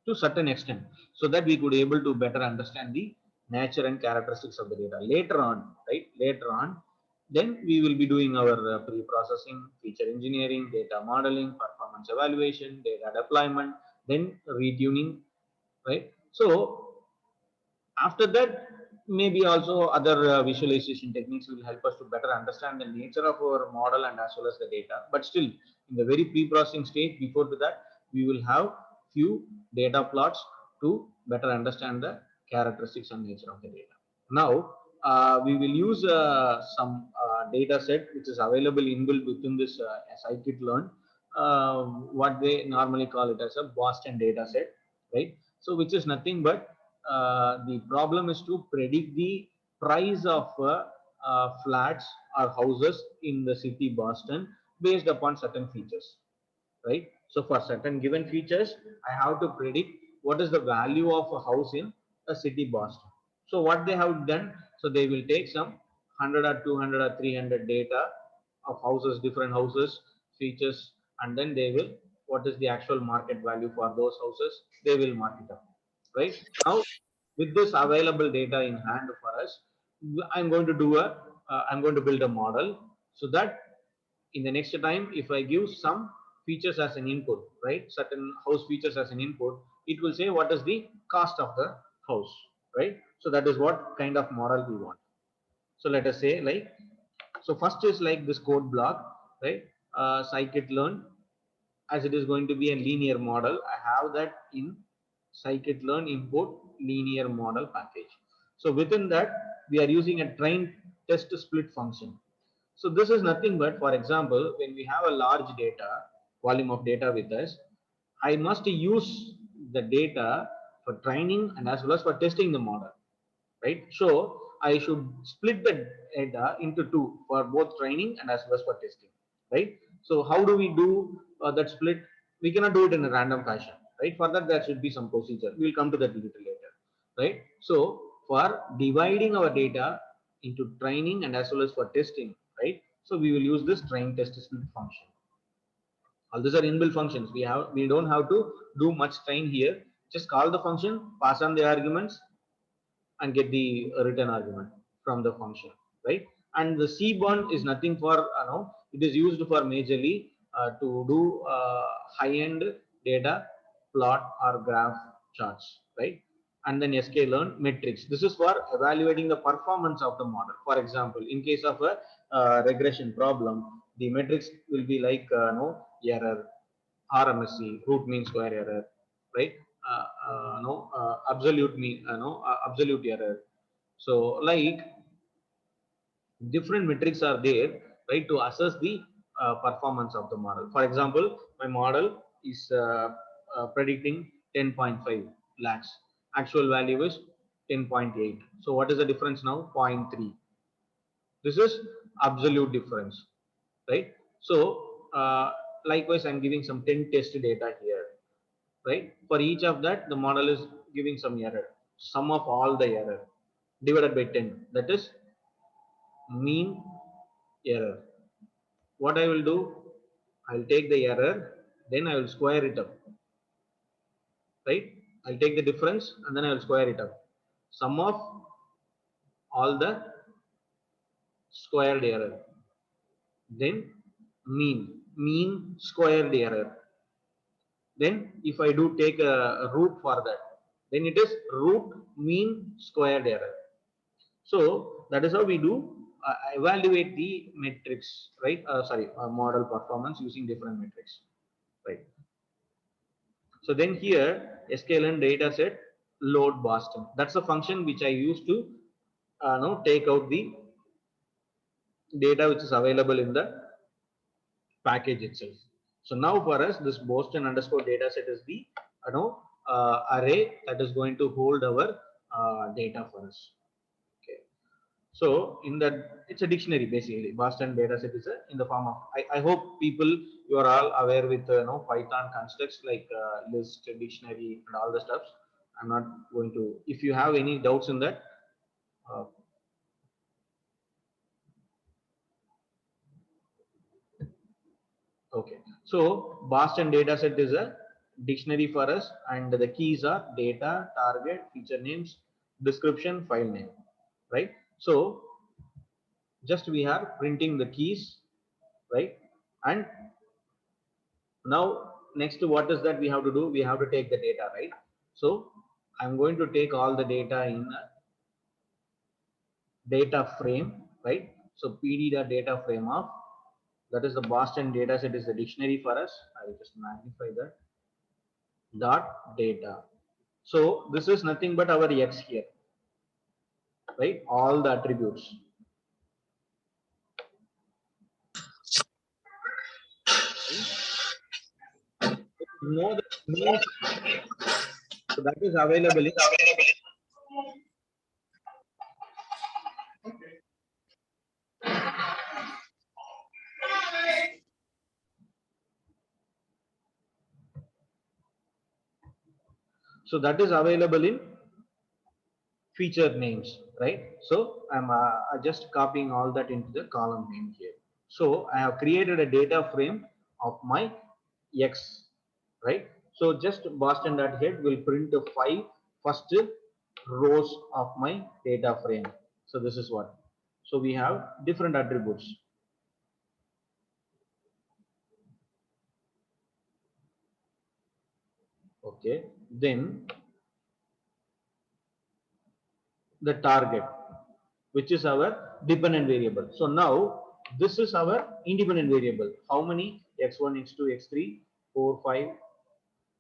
Speaker 1: to certain extent, so that we could able to better understand the nature and characteristics of the data. Later on, right? Later on, then we will be doing our pre-processing, feature engineering, data modeling, performance evaluation, data deployment, then retuning, right? So after that, maybe also other visualization techniques will help us to better understand the nature of our model and as well as the data. But still, in the very pre-processing stage, before to that, we will have few data plots to better understand the characteristics and nature of the data. Now, we will use some data set which is available inbuilt within this scikit-learn, what they normally call it as a Boston data set, right? So, which is nothing but the problem is to predict the price of flats or houses in the city Boston based upon certain features, right? So for certain given features, I have to predict what is the value of a house in a city Boston. So what they have done, so they will take some 100 or 200 or 300 data of houses, different houses, features, and then they will, what is the actual market value for those houses, they will mark it up, right? Now, with this available data in hand for us, I'm going to do I'm going to build a model so that in the next time, if I give some features as an input, right, certain house features as an input, it will say what is the cost of the house, right? So that is what kind of model we want. So let us say like, so first is like this code block, right? Scikit-learn, as it is going to be a linear model, I have that in scikit-learn import linear model package. So within that, we are using a train test split function. So this is nothing but, for example, when we have a large data, volume of data with us, I must use the data for training and as well as for testing the model, right? So I should split the data into two for both training and as well as for testing, right? So how do we do that split? We cannot do it in a random fashion, right? For that, there should be some procedure. We'll come to that a little later, right? So for dividing our data into training and as well as for testing, right? So we will use this train test split function. All these are inbuilt functions. We don't have to do much train here. Just call the function, pass on the arguments, and get the return argument from the function, right? And the Cbond is nothing for, it is used for majorly to do high-end data plot or graph charts, right? And then sklearn metrics. This is for evaluating the performance of the model. For example, in case of a regression problem, the metrics will be like error, RMSE, root mean square error, right? No, absolute mean, no, absolute error. So like different metrics are there, right, to assess the performance of the model. For example, my model is predicting 10.5 lakhs. Actual value is 10.8. So what is the difference now? 0.3. This is absolute difference, right? So likewise, I'm giving some 10 test data here, right? For each of that, the model is giving some error. Sum of all the error divided by 10. That is mean error. What I will do, I'll take the error, then I will square it up, right? I'll take the difference and then I will square it up. Sum of all the squared error, then mean squared error. Then if I do take a root for that, then it is root mean squared error. So that is how we do evaluate the metrics, right? Model performance using different metrics, right? So then here sklearn dataset load Boston. That's the function which I use to take out the data which is available in the package itself. So now for us, this Boston underscore dataset is the array that is going to hold our data for us. Okay. So in that, it's a dictionary basically. Boston dataset is in the form of. I hope people, you are all aware with Python constructs like list, dictionary, and all the stuff. I'm not going to. If you have any doubts in that, uh, okay. So Boston dataset is a dictionary for us, and the keys are data, target, feature names, description, file name, right? So just we are printing the keys, right? And now next to what is that we have to do? We have to take the data, right? So I'm going to take all the data in a data frame, right? So pd.data frame of, that is the Boston dataset is the dictionary for us. I will just magnify that dot data. So this is nothing but our X here, right? All the attributes. Know the names, so that is available. So that is available in feature names, right? So I'm just copying all that into the column name here. So I have created a data frame of my X, right? So just Boston.head will print the 5 first rows of my data frame. So this is what. So we have different attributes. Okay, then the target, which is our dependent variable. So now this is our independent variable. How many? X1, X2, X3, 4, 5,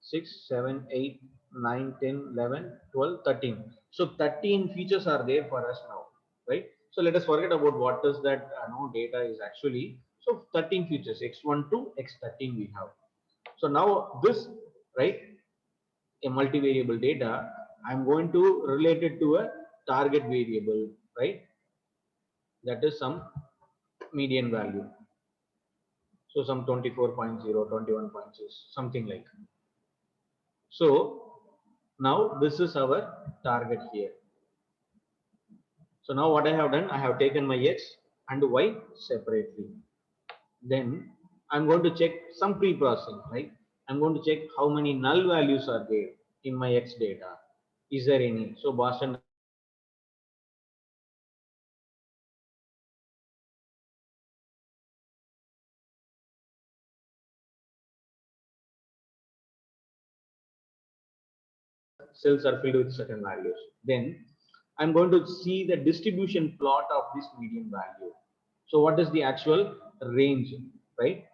Speaker 1: 6, 7, 8, 9, 10, 11, 12, 13. So 13 features are there for us now, right? So let us forget about what is that data is actually. So 13 features, X1 to X13 we have. So now this, right, a multivariable data, I'm going to relate it to a target variable, right? That is some median value. So some 24.0, 21.6, something like. So now this is our target here. So now what I have done, I have taken my X and Y separately. Then I'm going to check some pre-processing, right? I'm going to check how many null values are there in my X data. Is there any? So Boston cells are filled with certain values. Then I'm going to see the distribution plot of this median value. So what is the actual range, right?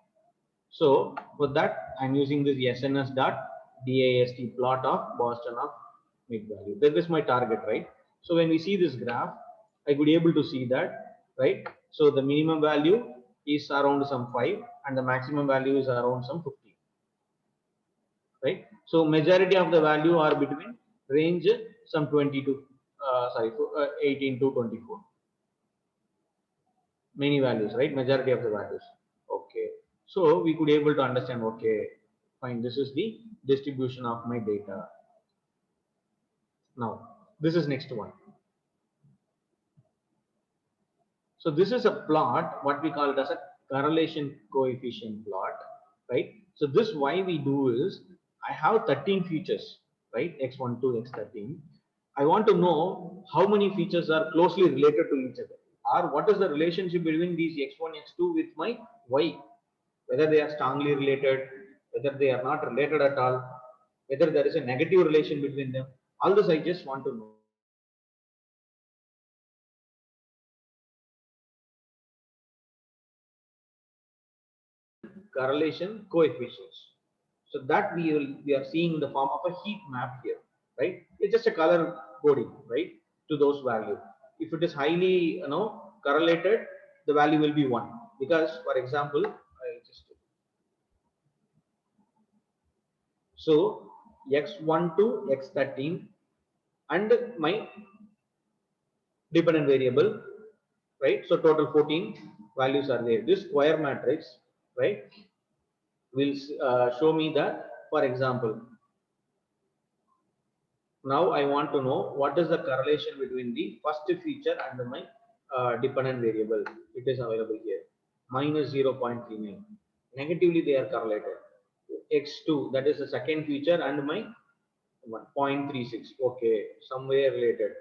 Speaker 1: So for that, I'm using this SNS dot DAST plot of Boston of mid value. That is my target, right? So when we see this graph, I could be able to see that, right? So the minimum value is around some 5 and the maximum value is around some 50, right? So majority of the value are between range some 20 to 18 to 24. Many values, right? Majority of the values. Okay. So we could able to understand, okay, fine, this is the distribution of my data. Now, this is next one. So this is a plot, what we call it as a correlation coefficient plot, right? So this why we do is, I have 13 features, right? X1 to X13. I want to know how many features are closely related to each other, or what is the relationship between these X1, X2 with my Y, whether they are strongly related, whether they are not related at all, whether there is a negative relation between them. All this I just want to know. correlation coefficients. So that we are seeing in the form of a heat map here, right? It's just a color coding, right, to those values. If it is highly, correlated, the value will be 1, because, for example, so x1 to x13 and my dependent variable, right? So total 14 values are there. This square matrix, right, will show me that, for example, now I want to know what is the correlation between the first feature and my dependent variable. It is available here, minus 0.39. Negatively they are correlated. X2, that is the second feature, and my 0.36. Okay, somewhere related.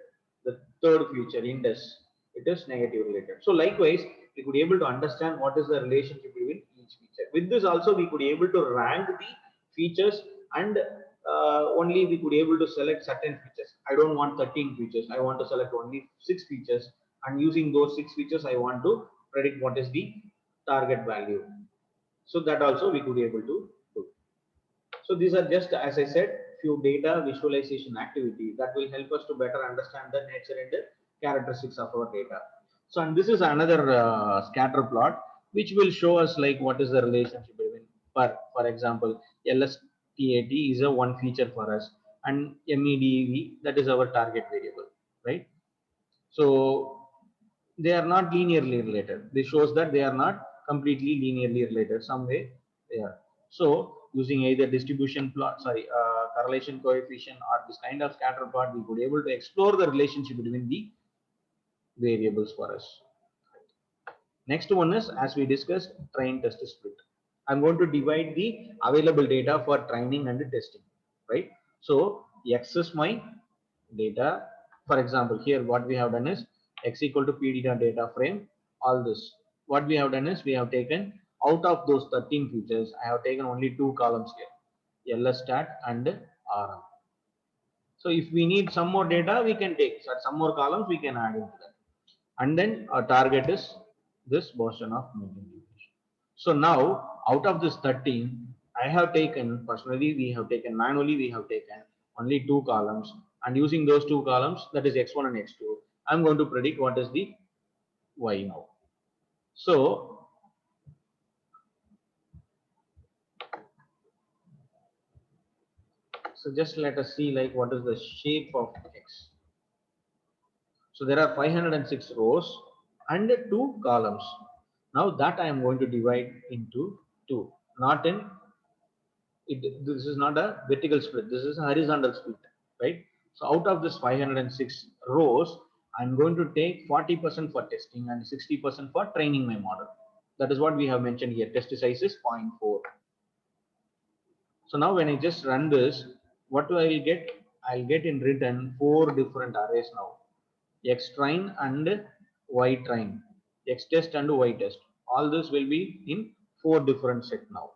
Speaker 1: The third feature, index, it is negative related. So likewise, we could able to understand what is the relationship between each feature. With this also, we could able to rank the features, and only we could able to select certain features. I don't want 13 features. I want to select only 6 features, and using those 6 features, I want to predict what is the target value. So that also we could able to do. So these are just, as I said, few data visualization activities that will help us to better understand the nature and the characteristics of our data. So, and this is another scatter plot which will show us like what is the relationship between, for example, LSTAT is a one feature for us, and MEDV, that is our target variable, right? So they are not linearly related. This shows that they are not completely linearly related. Some way they are. So using either distribution plot, correlation coefficient, or this kind of scatter plot, we could able to explore the relationship between the variables for us. Next one is, as we discussed, train test split. I'm going to divide the available data for training and testing, right? So X is my data. For example, here what we have done is X equal to P data frame, all this. What we have done is we have taken out of those 13 features, I have taken only 2 columns here, LSTAT and RM. So if we need some more data, we can take some more columns, we can add into that. And then our target is this version of mean deviation. So now out of this 13, I have taken personally, we have taken manually, we have taken only 2 columns, and using those 2 columns, that is x1 and x2, I'm going to predict what is the y now. So just let us see like what is the shape of x. So there are 506 rows and 2 columns. Now that I am going to divide into 2, not in this is not a vertical split, this is a horizontal split, right? So out of this 506 rows, I'm going to take 40% for testing and 60% for training my model. That is what we have mentioned here. Test size is 0.4. So now when I just run this, what do I will get? I'll get in return 4 different arrays now. X train and Y train, X test and Y test. All this will be in 4 different set now.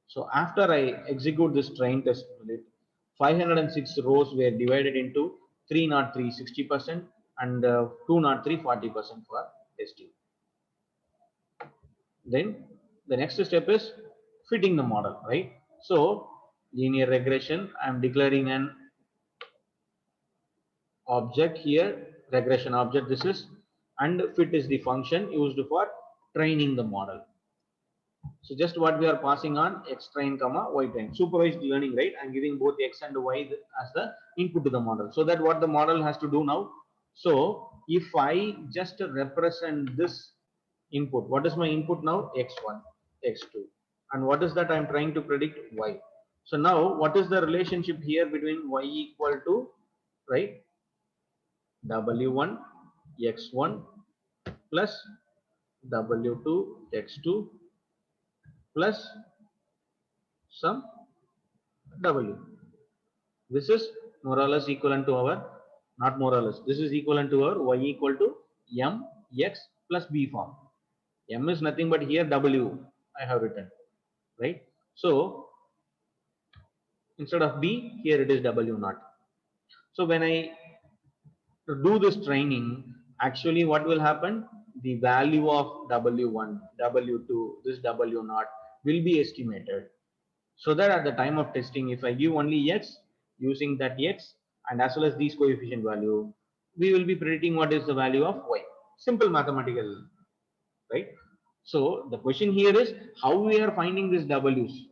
Speaker 1: So after I execute this train test, 506 rows were divided into 303 60% and 203 40% for testing. Then the next step is fitting the model, right? So linear regression, I am declaring an object here, regression object this is, and fit is the function used for training the model. So just what we are passing on, x train comma y train, supervised learning, right? I'm giving both x and y as the input to the model. So that what the model has to do now. So if I just represent this input, what is my input now? X1, x2, and what is that I'm trying to predict? Y. So now what is the relationship here between y equal to, right, w1 x1 plus w2 x2 plus some w. This is more or less equivalent to our, not more or less, this is equivalent to our y equal to m x plus b form. M is nothing but here w I have written, right? So instead of b, here it is w naught. So when I do this training, actually what will happen? the value of W1, W2, this W0 will be estimated. So that at the time of testing, if I give only X, using that X and as well as these coefficient value, we will be predicting what is the value of Y. Simple mathematical, right? So the question here is how we are finding these W's.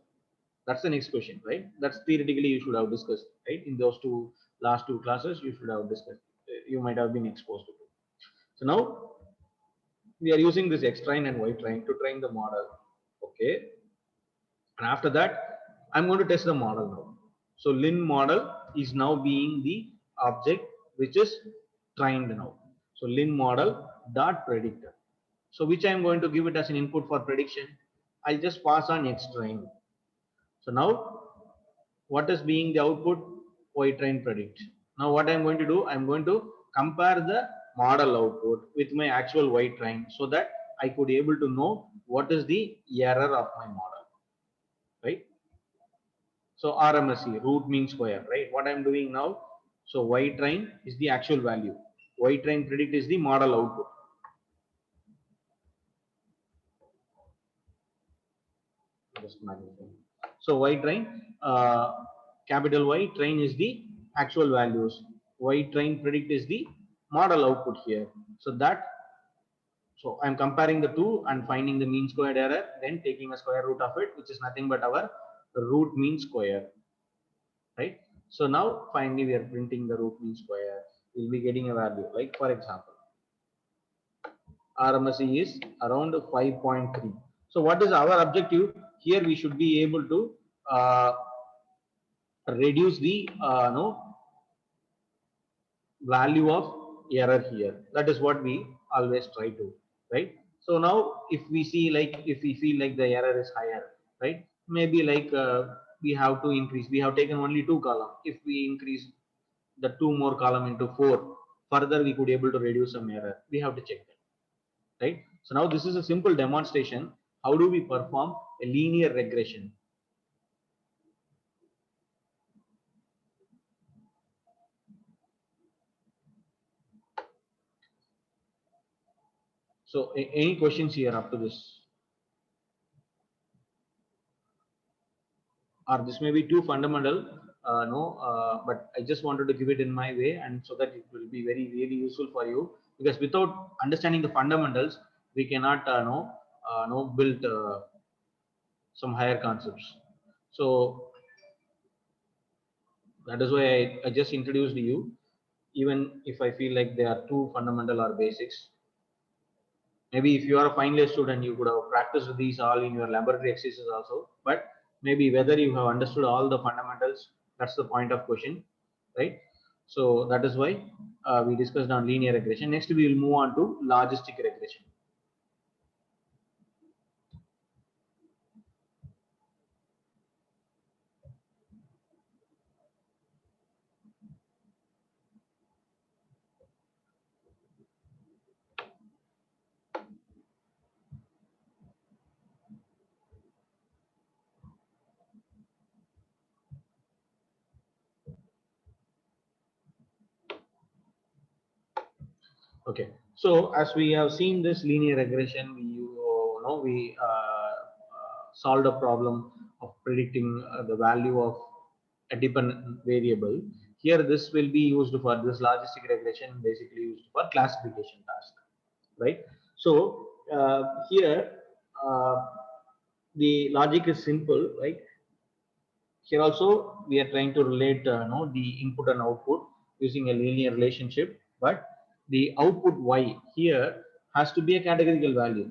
Speaker 1: That's the next question, right? That's theoretically you should have discussed, right? In those last two classes, you should have discussed. You might have been exposed to it. So now we are using this X train and Y train to train the model. Okay. And after that, I'm going to test the model now. So Lin model is now being the object which is trained now. So Lin model dot predictor. So which I'm going to give it as an input for prediction. I'll just pass on X train. So now what is being the output? Y train predict. Now what I'm going to do, I'm going to compare the model output with my actual Y train so that I could able to know what is the error of my model, right? So RMSE, root mean square, right? What I'm doing now, so Y train is the actual value. Y train predict is the model output. Just magnify. So Y train, capital Y train is the actual values. Y train predict is the model output here. So I'm comparing the two and finding the mean squared error, then taking a square root of it, which is nothing but our root mean square, right? So now finally we are printing the root mean square. We'll be getting a value. Like for example, RMSE is around 5.3. So what is our objective? Here we should be able to reduce the no value of error here. That is what we always try to, right? So now if we see like if we feel like the error is higher, right? Maybe like we have to increase. We have taken only 2 column. If we increase the 2 more column into 4, further we could able to reduce some error. We have to check that, right? So now this is a simple demonstration. How do we perform a linear regression? So any questions here up to this? Or this may be too fundamental, but I just wanted to give it in my way and so that it will be very really useful for you, because without understanding the fundamentals we cannot build some higher concepts. So that is why I just introduced you, even if I feel like they are too fundamental or basics. Maybe if you are a final year student, you could have practiced these all in your laboratory exercises also, but maybe whether you have understood all the fundamentals, that's the point of question, right? So that is why we discussed on linear regression. Next we will move on to logistic regression. Okay, so as we have seen this linear regression, we solved a problem of predicting the value of a dependent variable. Here, this will be used for this logistic regression, basically used for classification task, right? So here, uh, the logic is simple, right? Here also we are trying to relate the input and output using a linear relationship, but the output y here has to be a categorical value,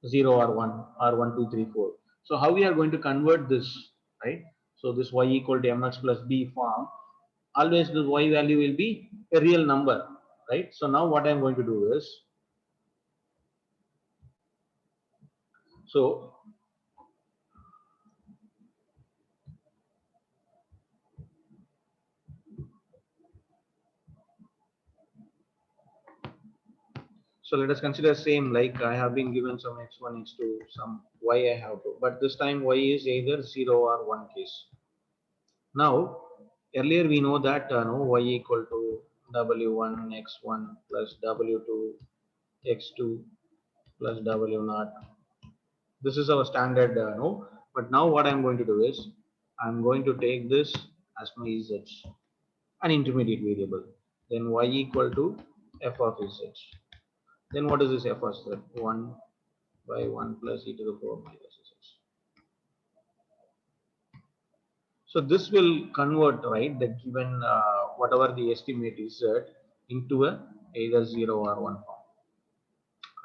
Speaker 1: 0 or 1 or 1 2 3 4. So how we are going to convert this, right? So this y equal to mx plus b form, always the y value will be a real number, right? So now what I'm going to do is, so so let us consider same, like I have been given some x1, x2, some y I have to, but this time y is either 0 or 1 case. Now, earlier we know that y equal to w1 x1 plus w2 x2 plus w naught. This is our standard no. But now what I'm going to do is I'm going to take this as my z, an intermediate variable. Then y equal to f of z. Then what is this f of z? 1 by 1 plus e to the power minus z. So this will convert, right, the given whatever the estimate is into a either 0 or 1 form.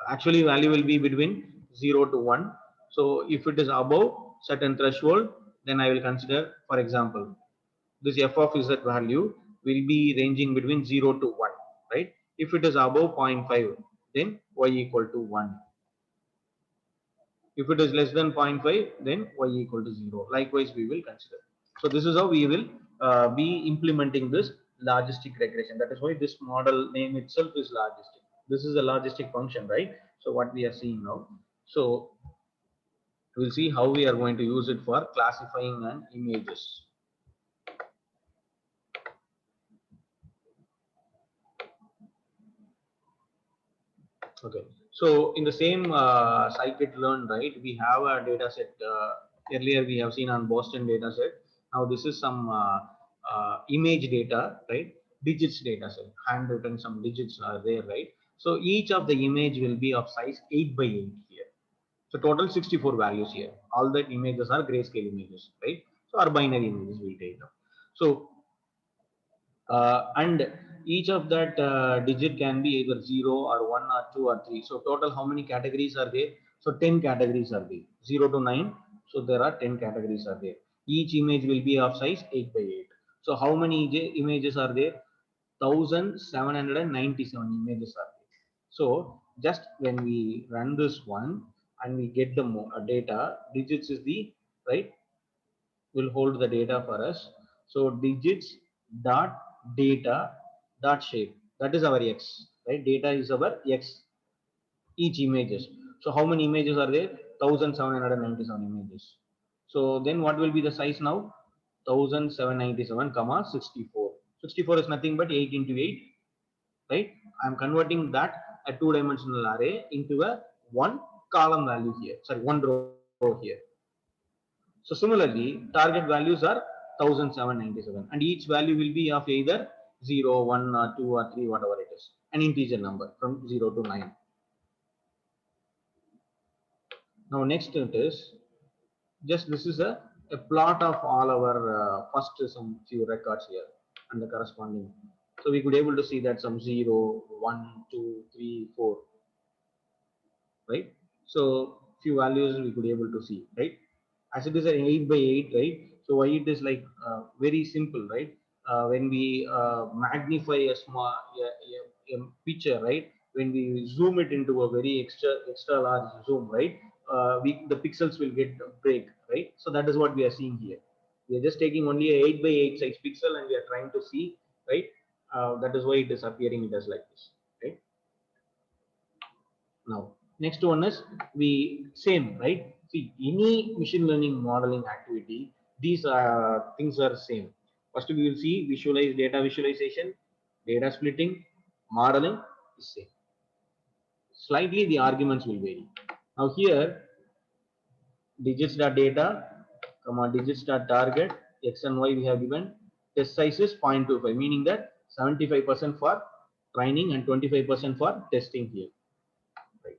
Speaker 1: Actually value will be between 0 to 1. So if it is above certain threshold, then I will consider, for example, this f of z value will be ranging between 0 to 1, right? If it is above 0.5, then y equal to 1. If it is less than 0.5, then y equal to 0. Likewise we will consider. So this is how we will be implementing this logistic regression. That is why this model name itself is logistic. This is a logistic function, right? So what we are seeing now. So we'll see how we are going to use it for classifying an images. Okay. So in the same scikit-learn, right, we have a data set. Earlier we have seen on Boston data set. Now this is some image data, right? Digits data set. Handwritten, some digits are there, right? So each of the image will be of size 8 by 8 here. So total 64 values here. All the images are grayscale images, right? So our binary images will take them. So and each of that digit can be either 0 or 1 or 2 or 3. So total how many categories are there? So 10 categories are there, 0 to 9. So there are 10 categories are there. Each image will be of size 8 by 8. So how many images are there? 1797 images are there. So just when we run this one and we get the data, digits is the right, will hold the data for us. So digits dot data dot shape, that is our x, right? Data is our x, each images. So how many images are there? 1797 images. So then what will be the size now? 1797 comma 64. 64 is nothing but 8 into 8, right? I'm converting that a two-dimensional array into a one column value here, sorry, one row here. So similarly, target values are 1797 and each value will be of either 0, 1 or 2 or 3, whatever it is, an integer number from 0 to 9. Now next it is just this is a plot of all our first some few records here and the corresponding. So we could able to see that some 0, 1, 2, 3, 4, right? So few values we could able to see, right? As it is an 8 by 8, right? So why it is like very simple, right? When we magnify a small a picture, right? When we zoom it into a very extra large zoom, right? The pixels will get break, right? So that is what we are seeing here. We are just taking only a 8 by 8 size pixel and we are trying to see, right? That is why it is appearing it as like this, right? Now next one is we same, right? See, any machine learning modeling activity, these things are same. First we will see visualize data visualization, data splitting, modeling is same. Slightly the arguments will vary. Now here digits dot data, comma digits dot target, x and y we have given. Test size is 0.25, meaning that 75% for training and 25% for testing here. Right.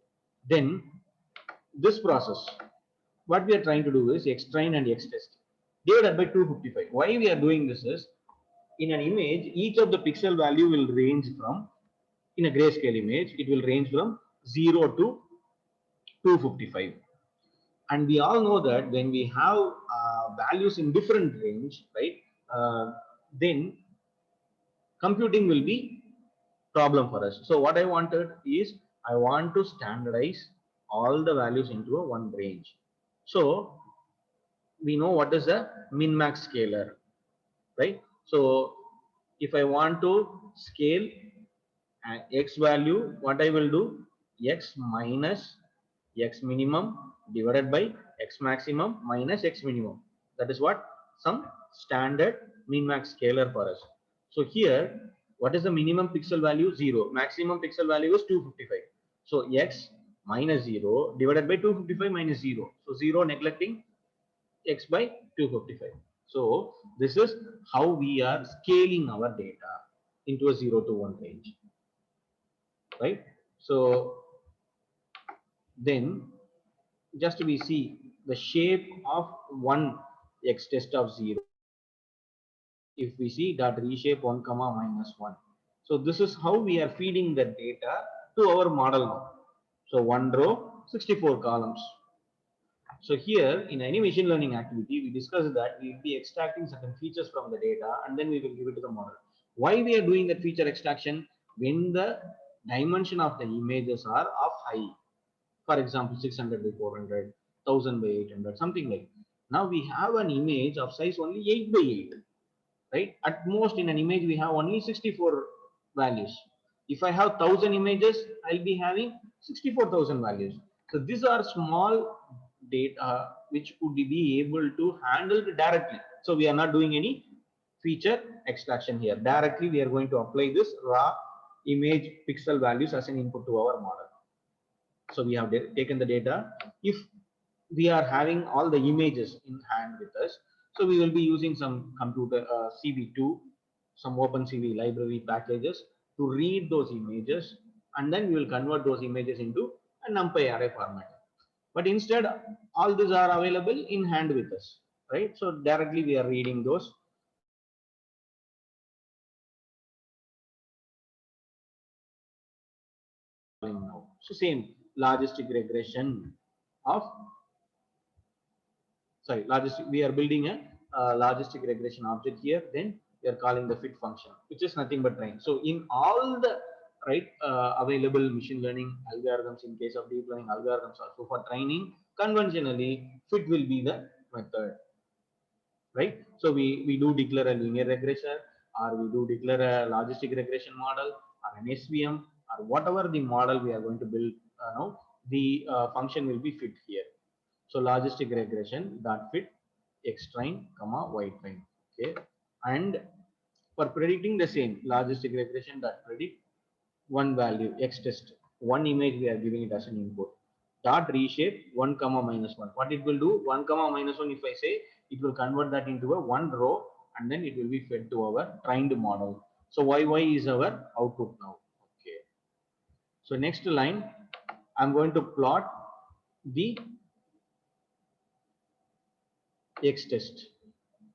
Speaker 1: Then this process, what we are trying to do is x train and x test divided by 255. Why we are doing this is, in an image, each of the pixel value will range from, in a grayscale image, it will range from 0 to 255. And we all know that when we have values in different range, right, then computing will be problem for us. So what I wanted is I want to standardize all the values into a one range. So we know what is a min max scaler, right? So if I want to scale x value, what I will do, x minus x minimum divided by x maximum minus x minimum. That is what some standard min max scaler for us. So here, what is the minimum pixel value? 0. Maximum pixel value is 255. So x minus 0 divided by 255 minus 0. So 0 neglecting x by 255. So this is how we are scaling our data into a 0 to 1 range, right? So then just we see the shape of one x test of 0. If we see dot reshape 1 comma minus 1. So this is how we are feeding the data to our model now. So one row, 64 columns. So here in any machine learning activity, we discussed that we will be extracting certain features from the data and then we will give it to the model. Why we are doing that feature extraction? When the dimension of the images are of high, for example, 600 by 400, 1000 by 800, something like. Now we have an image of size only 8 by 8, right? At most in an image we have only 64 values. If I have 1000 images, I'll be having 64,000 values. So these are small data which could be able to handle directly. So we are not doing any feature extraction here. Directly we are going to apply this raw image pixel values as an input to our model. So we have taken the data. If we are having all the images in hand with us, so we will be using some computer CV2, some OpenCV library packages to read those images, and then we will convert those images into a NumPy array format. But instead, all these are available in hand with us, right? So directly we are reading those. Now, so same logistic regression of logistic, we are building a logistic regression object here, then we are calling the fit function, which is nothing but train. So in all the available machine learning algorithms, in case of deep learning algorithms also for training, conventionally fit will be the method, right? So we do declare a linear regression, or we do declare a logistic regression model, or an SVM, or whatever the model we are going to build now, the function will be fit here. So logistic regression dot fit x train comma y train. Okay, and for predicting the same logistic regression dot predict one value x test, one image we are giving it as an input, dot reshape 1 comma minus 1. What it will do, 1 comma minus 1, if I say, it will convert that into a one row and then it will be fed to our trained model. So yy is our output now. Okay, so next line I'm going to plot the x test.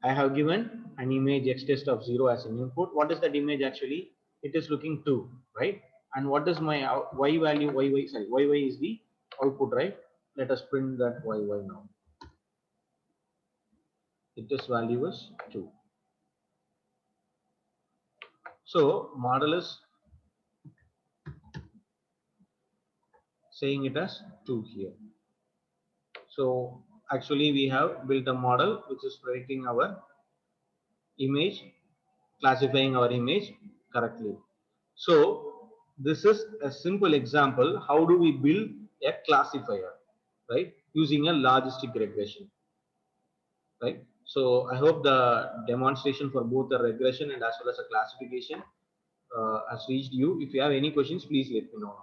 Speaker 1: I have given an image x test of 0 as an input. What is that image actually? It is looking 2, right? And what is my y value? Yy is the output, right? Let us print that yy now. Its value is 2. So model is saying it as 2 here. So actually we have built a model which is predicting our image, classifying our image correctly. So this is a simple example. How do we build a classifier, right? Using a logistic regression, right? So I hope the demonstration for both the regression and as well as a classification has reached you. If you have any questions, please let me know.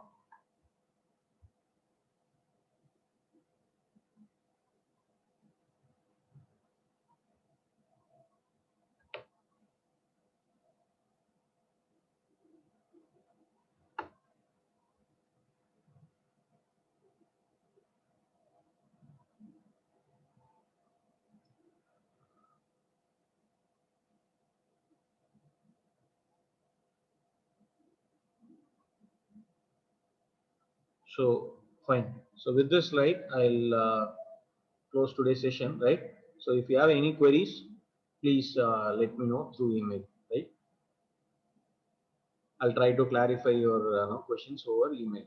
Speaker 1: So fine. So with this slide, I'll close today's session, right? So if you have any queries, please let me know through email, right? I'll try to clarify your questions over email.